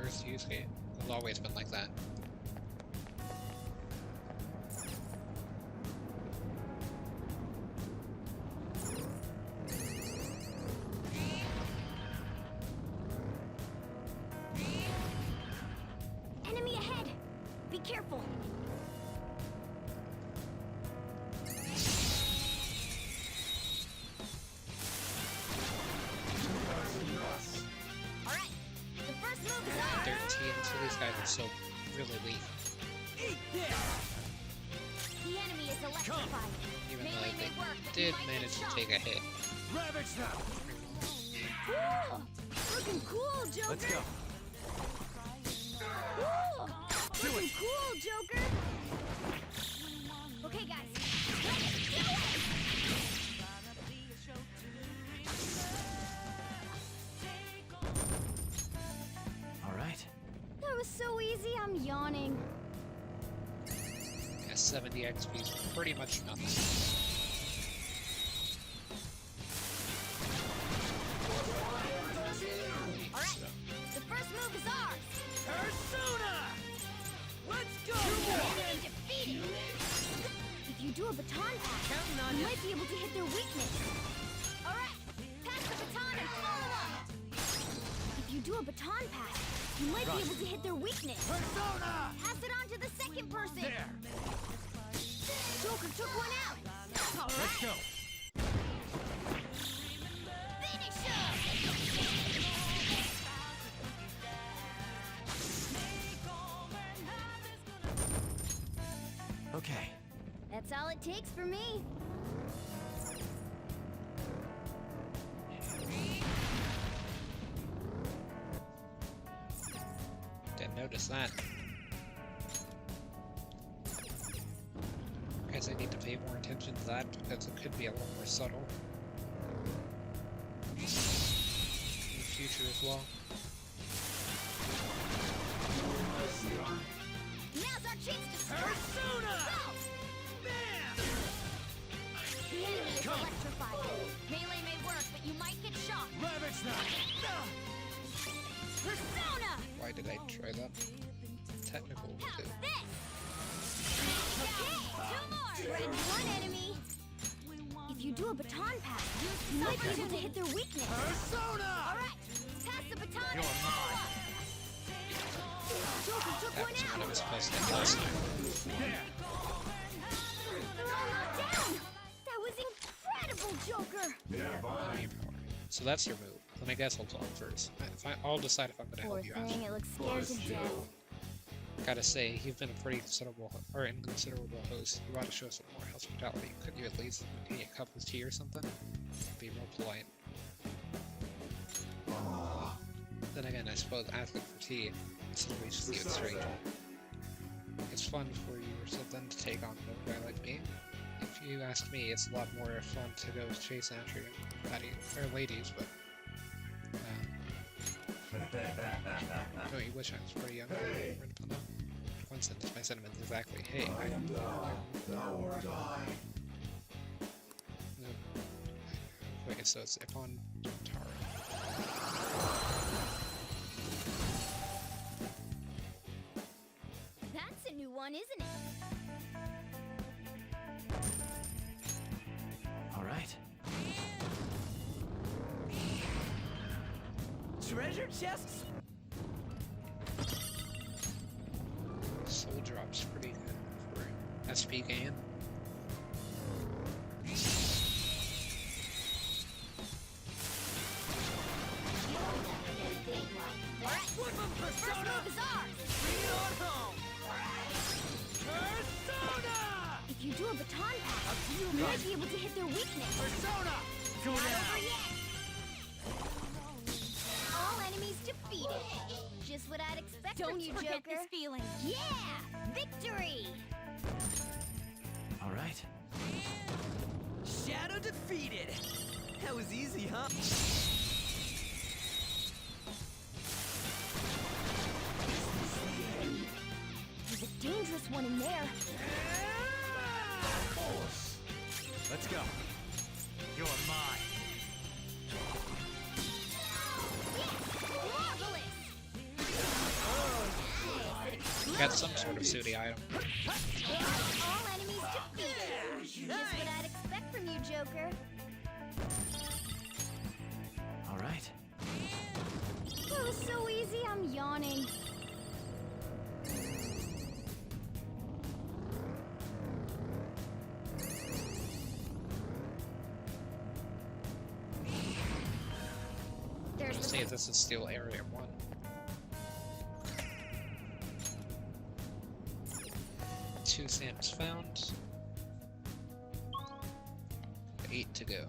Earth's use case has always been like that. Enemy ahead! Be careful! Alright, the first move is ours! 13, so these guys are so really weak. The enemy is electrified. Even though they did manage to take a hit. Ravage now! Ooh, looking cool, Joker! Let's go. Ooh, looking cool, Joker! Okay, guys, let's do it! All right. That was so easy, I'm yawning. Yeah, 70 XP is pretty much nothing. Alright, the first move is ours! Persona! Let's go! Enemy defeated! If you do a baton pass, you might be able to hit their weakness. Alright, pass the baton and follow up! If you do a baton pass, you might be able to hit their weakness. Persona! Pass it on to the second person! There! Joker took one out! Alright! Let's go! Finish him! Okay. That's all it takes for me. Didn't notice that. Guess I need to pay more attention to that because it could be a little more subtle in the future as well. Now's our chance to Persona! Go! Bam! The enemy is electrified. Melee may work, but you might get shot. Ravage now! Persona! Why did I try that? Technical. How's this? Okay, two more! Friend one enemy. If you do a baton pass, you might be able to hit their weakness. Persona! Alright, pass the baton You're and follow up. Joker took That one was out. what I was supposed to do last time. There! They're all knocked down. That was incredible, Joker. So that's your move. Let me guess, hold on first. I'll decide if I'm gonna Poor help you out. thing, it looks scared to death. Gotta say, you've been a pretty considerable, or inconsiderable host. You ought to show some more hospitality. Couldn't you at least give me a cup of tea or something? Be more polite. Then again, I suppose asking for tea still reaches the extreme. It's fun for you or something to take on a guy like me. If you ask me, it's a lot more fun to go chase after or ladies, but no, you wish I was pretty young. One sentence, my sentiments exactly. Hey, Thou or die. No. Wait, so it's upon Tara. That's a new one, isn't it? All right. Treasure chests? Soul drop's pretty good for SP gain. Alright, first move is ours! Bring it on home! Persona! If you do a baton pass, you might be able to hit their weakness. Persona! Go Not now! over yet! All enemies defeated. Just what I'd expect from you, Joker. Don't forget this feeling. Yeah! Victory! All right. Shadow defeated! That was easy, huh? There's a dangerous one in there. Let's go. You're mine. Got some sort of sooty item. All enemies defeated. Just what I'd expect from you, Joker. All right. That was so easy, I'm yawning. Let's see if this is still Area 1. 2 stamps found. 8 to go.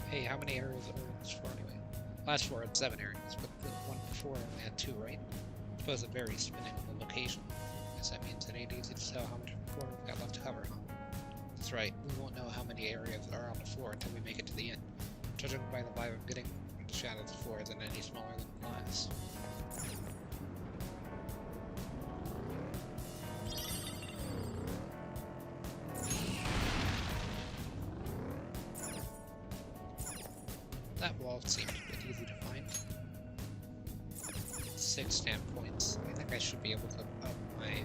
Hey, how many areas are this for anyway? Last 4 had 7 areas, but the one before only had 2, right? I suppose it varies depending on the location. I guess that means it ain't easy to tell how much floor we've got left to cover, huh? That's right, we won't know how many areas are on the floor until we make it to the end. Judging by the vibe I'm getting, the shadow of the floor isn't any smaller than glass. That wall seemed a bit easy to find. 6 stamp points. I think I should be able to up my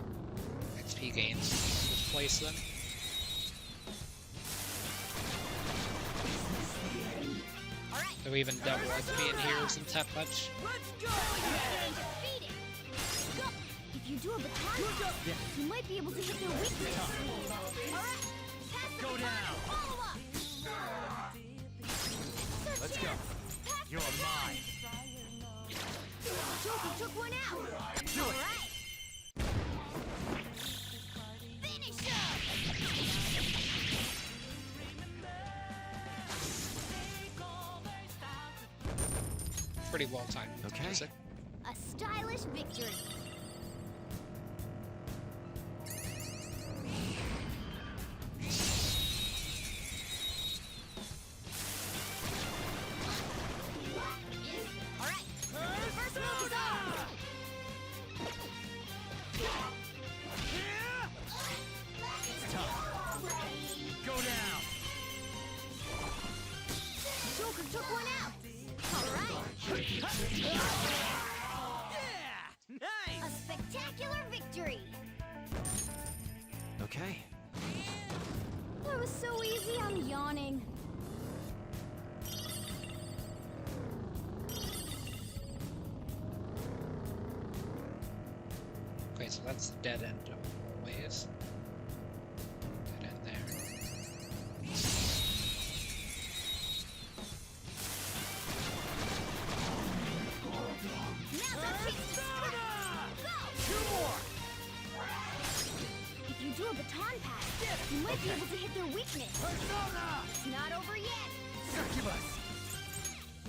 XP gains in this place then. Do we even double XP in heroes and tap much? If you do a baton, you might be able to hit their weakness. Alright, pass the baton and follow up. Let's go. You're mine. Joker took one out. Alright. Finish Pretty well timed. Okay. Music. a stylish victory. Okay. That was so easy, I'm yawning. Okay, so that's the dead end of ways. Dead end there. If you do a baton pass, you might be able to hit their weakness. Persona! It's not over yet. Succubus!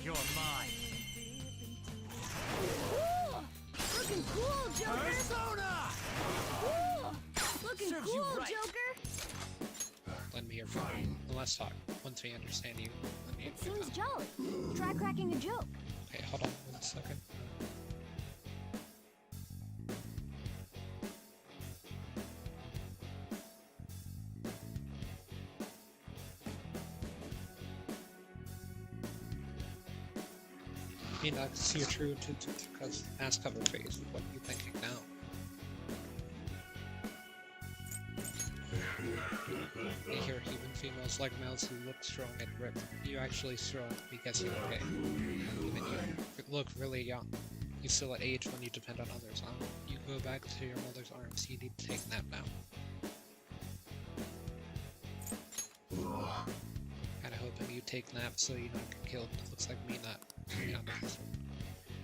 You're mine. Ooh, looking cool, Joker. Persona! Ooh, looking Serves cool, you right. Joker. Lend me your phone. Well, let's talk. Once we understand you, lend me It your seems phone. jolly. Try cracking a joke. Okay, hold on 1 second. May not see your true intent because ask cover phase. What are you thinking now? You hear human females like males who look strong and ripped. You actually strong because you're okay. Even you look really young. You still at age when you depend on others, huh? You go back to your mother's arms. You need to take a nap now. Kinda hoping you take naps so you don't get killed. Looks like me not.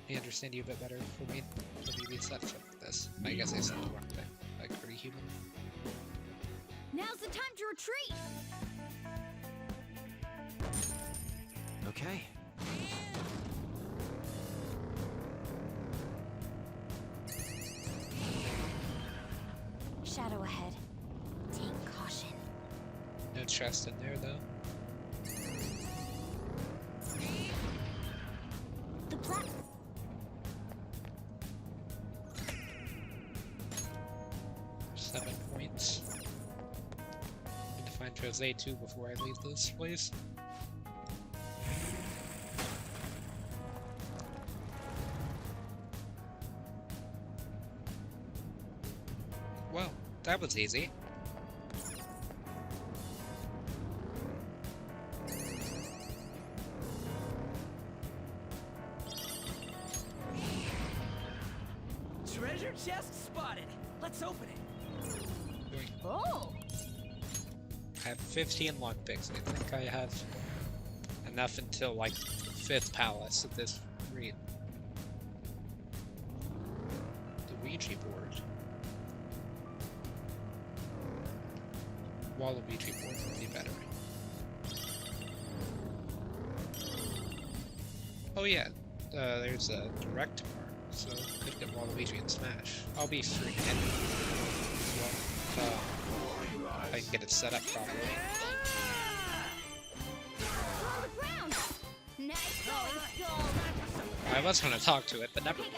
I understand you a bit better for me to be set for this. I guess I said the wrong thing. Like pretty human. Now's the time to retreat. Okay. Shadow ahead. Take caution. No chest in there though. The platform. Seven points. Jose too before I leave this place. Well, that was easy. Treasure chest spotted. Let's open it. Oh! I have 15 lockpicks. I think I have enough until like the 5th palace at this rate. The Ouija board. Waluigi board would be better. Oh yeah, there's a direct part, so could get Waluigi and Smash. I'll be free as well. I can get it set up properly. I was gonna talk to it, but never mind.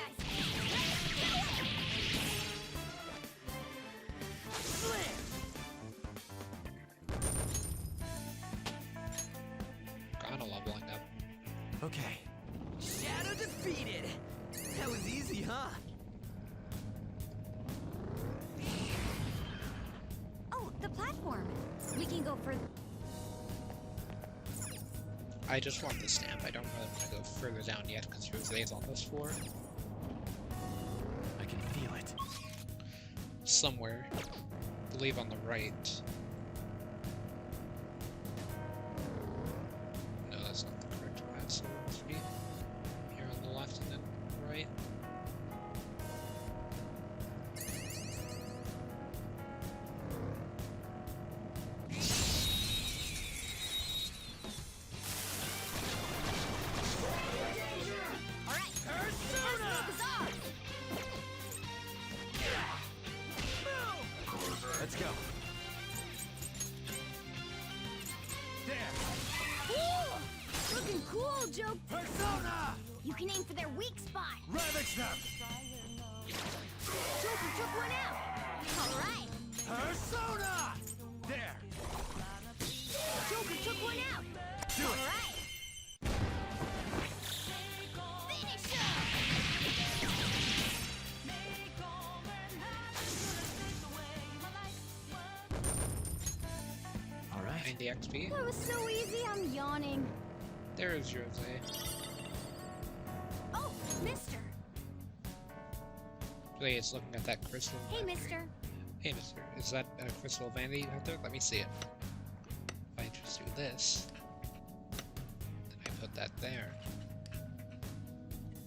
Kinda leveling up. Okay. Shadow defeated! That was easy, huh? Oh, the platform. We can go further. I just want the stamp. I don't really want to go further down yet because Jose's on this floor. I can feel it. Somewhere. I believe on the right. No, that's not the correct path, so it must be here on the left and then right. Let's go. Ooh! Looking cool, Joe. Persona! You can aim for their weak spot. Ravage them! Joker took one out. All right. Persona! There! Joker took one out. Do All it! right. Finish him. All right. 90 XP. That was so easy. I'm yawning. There is Jose. Oh, Mister. Jose is looking at that crystal. Hey, Mister. Hey, mister. Is that a crystal vanity out there? Let me see it. If I just do this, then I put that there.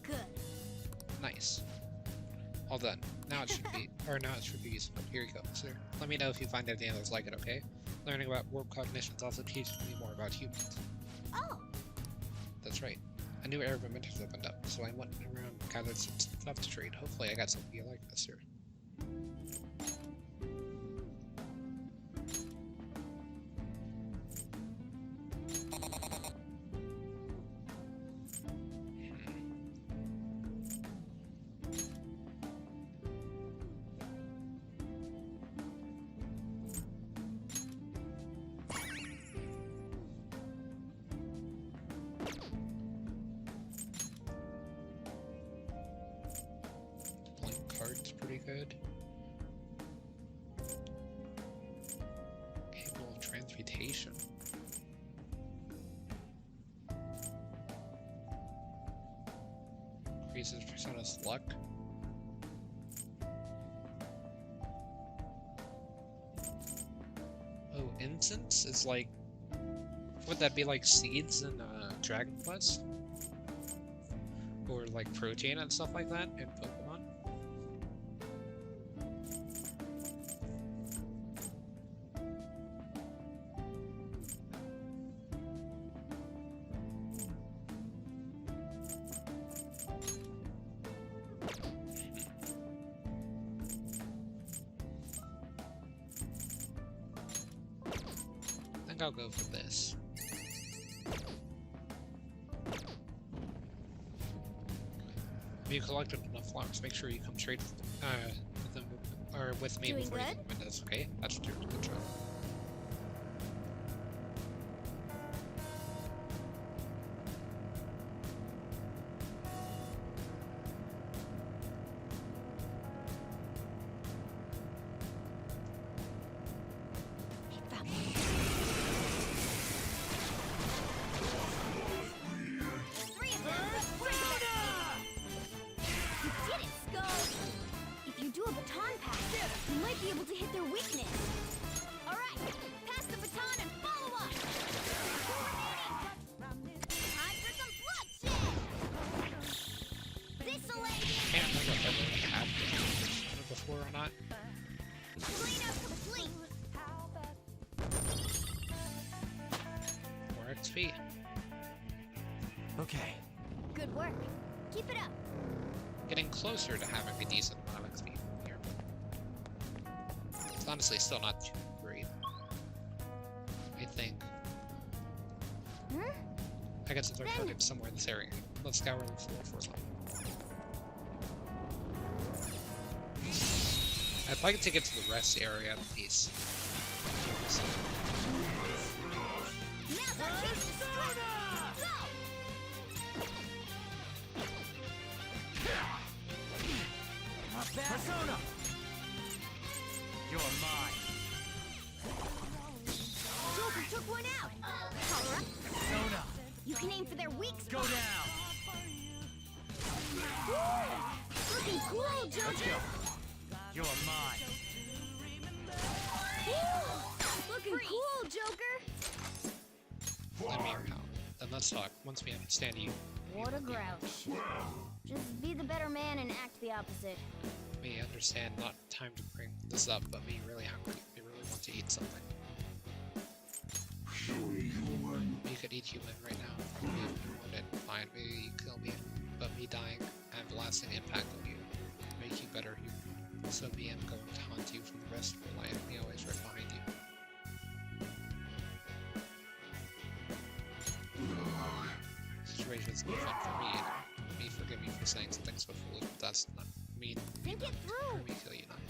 Good. Nice. All done. Now it should be, or now it should be useful. Here you go, sir. Let me know if you find anything others like it, okay? Learning about warp cognitions also teaches me more about humans. Oh. That's right. A new era of mementos opened up, so I went around and gathered some stuff to trade. Hopefully I got something you like, mister. Card's pretty good. Cable of transmutation. Increases Persona's luck. Oh, incense is like... Would that be like seeds in Dragon Quest? Or like protein and stuff like that in Pokemon? I think I'll go for this. If you collected enough flowers, make sure you come straight with them, or with me Doing before you good? leave the windows, okay? That's your good job. XP. Okay. Good work. Keep it up. Getting closer to having a decent amount of XP here. It's honestly still not too great. I think. I guess it's our target somewhere in this area. Let's scour the floor for a moment. I'd like to get to the rest area at least. Persona! You're mine. Joker took one out. Power up. Persona! You can aim for their weak spot. Go down! Looking cool, Joker. Let's go. You're mine. Looking cool, Joker. Let me hear how. Then let's talk. Once we understand you. What a grouch. Just be the better man and act the opposite. We understand not time to bring this up, but we really hungry. We really want to eat something. You could eat human right now. If you wanted. Fine, maybe you kill me. But me dying have a lasting impact on you. Make you better human. So me, I'm going to haunt you for the rest of your life. Me always right behind you. Situation's no fun for me either. Me forgive me for saying something so foolish, but that's not mean. Think it through. Me kill you not.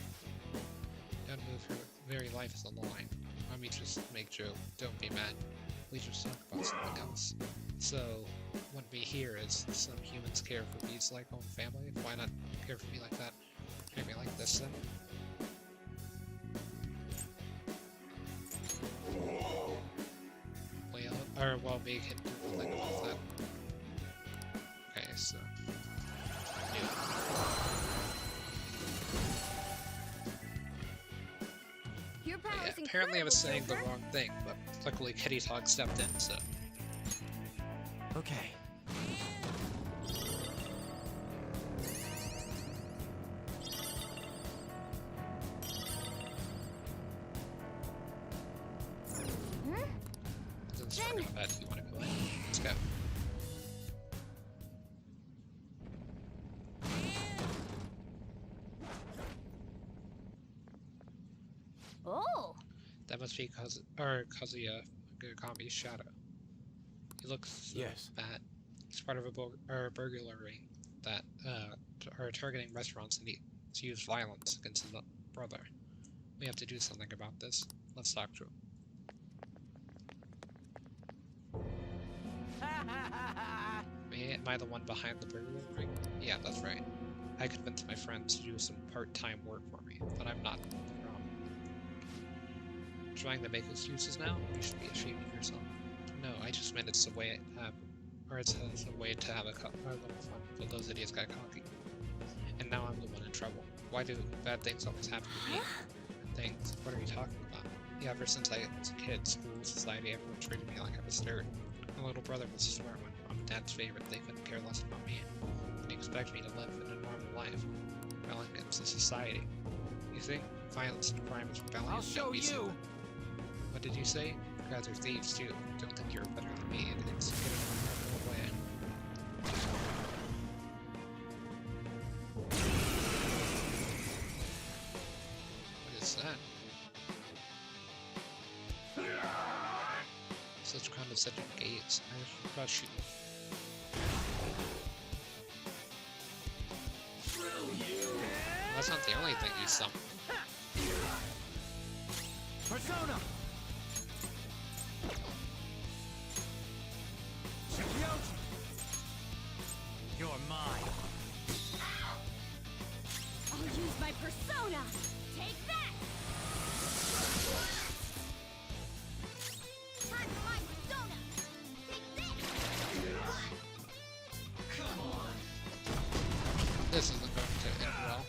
Don't move your very life is on the line. Let me just make joke. Don't be mad. We just talk about something else. So, what we hear is some humans care for bees like own family. Why not care for me like that? Treat me like this then? Well, we can do nothing about that. Okay, so. Yeah. Your power is Apparently I was saying incredible, the wrong thing, but luckily Kitty Talk stepped in, so. Okay. Since we're going to bed, you want to go in? Let's go. Oh! That must be Kazuya Gagami's shadow. He looks so bad. He's part of a burglary that are targeting restaurants and to use violence against his brother. We have to do something about this. Let's talk to him. Am I the one behind the burglary? Yeah, that's right. I convinced my friends to do some part-time work for me, but I'm not the problem. Trying to make excuses now? You should be ashamed of yourself. No, I just meant it's a way to have, it's a way to have a little fun, but those idiots got cocky. And now I'm the one in trouble. Why do bad things always happen to me? Things? What are you talking about? Yeah, ever since I was a kid, school, society, everyone treated me like I was third. My little brother was a smart one. I'm Dad's favorite. They couldn't care less about me. They expect me to live in a normal life. Rebelling against the society. You think? Violence and crime is rebellion. I'll show you! What did you say? You guys are thieves too. Don't think you're better than me. It's get it in a normal way. What is that? Such condescending gaze. I should crush you. That's not the only thing you summoned. Persona! You're mine. I'll use my persona! Take that! Time for my persona! Take this! Come on! This isn't going to end well.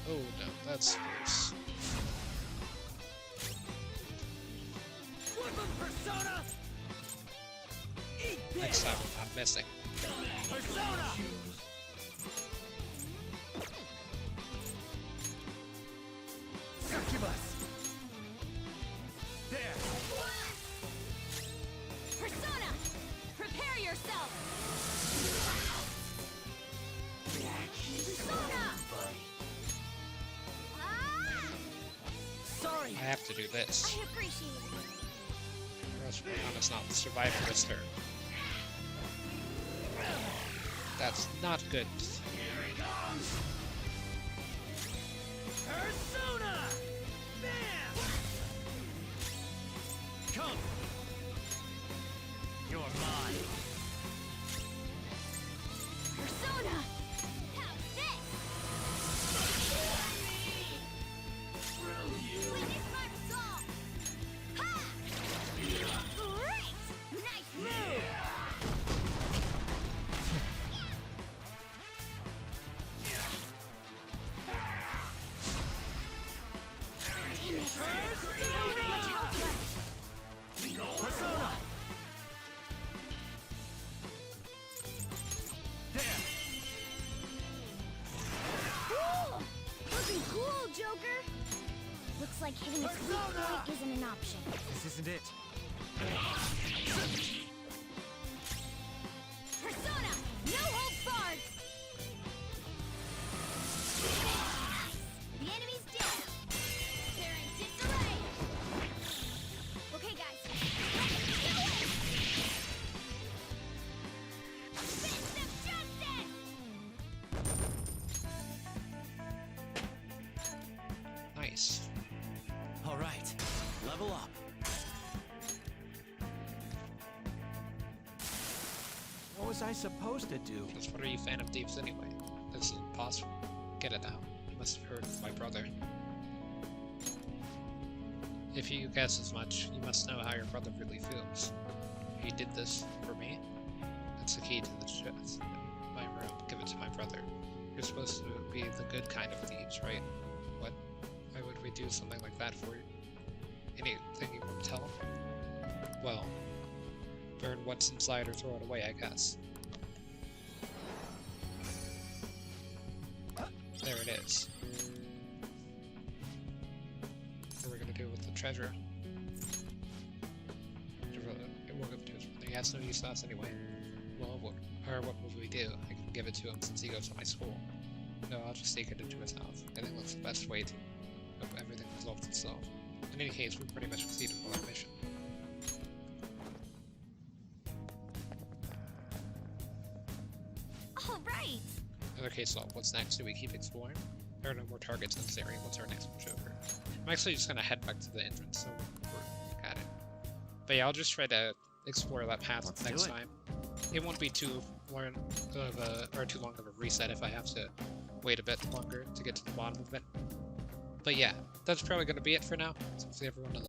Oh no, that's worse. Persona! Next time I'm missing. Persona! Succubus! have to do this. I appreciate it. Or else Morgana's not surviving this turn. That's not good. Persona! Bam! Come! You're mine. Persona! How's this? Witness my resolve! Ha! Great! Nice move! Persona! There! Cool! Looking cool, Joker! Looks like hitting its weak point isn't an option. This isn't it. Persona! No holds barred! The enemy's down! They're in disarray! Okay, guys, let's do it! Fist of justice! Nice. All right, level up. What was I supposed to do? Because what are you fan of thieves anyway? This is impossible. Get it out. You must have heard of my brother. If you guess as much, you must know how your brother really feels. He did this for me. That's the key to the chest. My room. Give it to my brother. You're supposed to be the good kind of thieves, right? What? Why would we do something like that for you? Anything you want to tell him? Well, burn what's inside or throw it away, I guess. There it is. What are we gonna do with the treasure? We'll give it to his brother. He has no use to us anyway. Well, what will we do? I can give it to him since he goes to my school. No, I'll just take it into his house. I think that's the best way to hope everything resolves itself. In any case, we pretty much succeeded with our mission. All right! Another case solved. What's next? Do we keep exploring? There are no more targets in this area. What's our next Joker? I'm actually just gonna head back to the entrance, so we're got it. But yeah, I'll just try to explore that path next time. It won't be too long of a reset if I have to wait a bit longer to get to the bottom of it. But yeah, that's probably gonna be it for now. So see everyone in the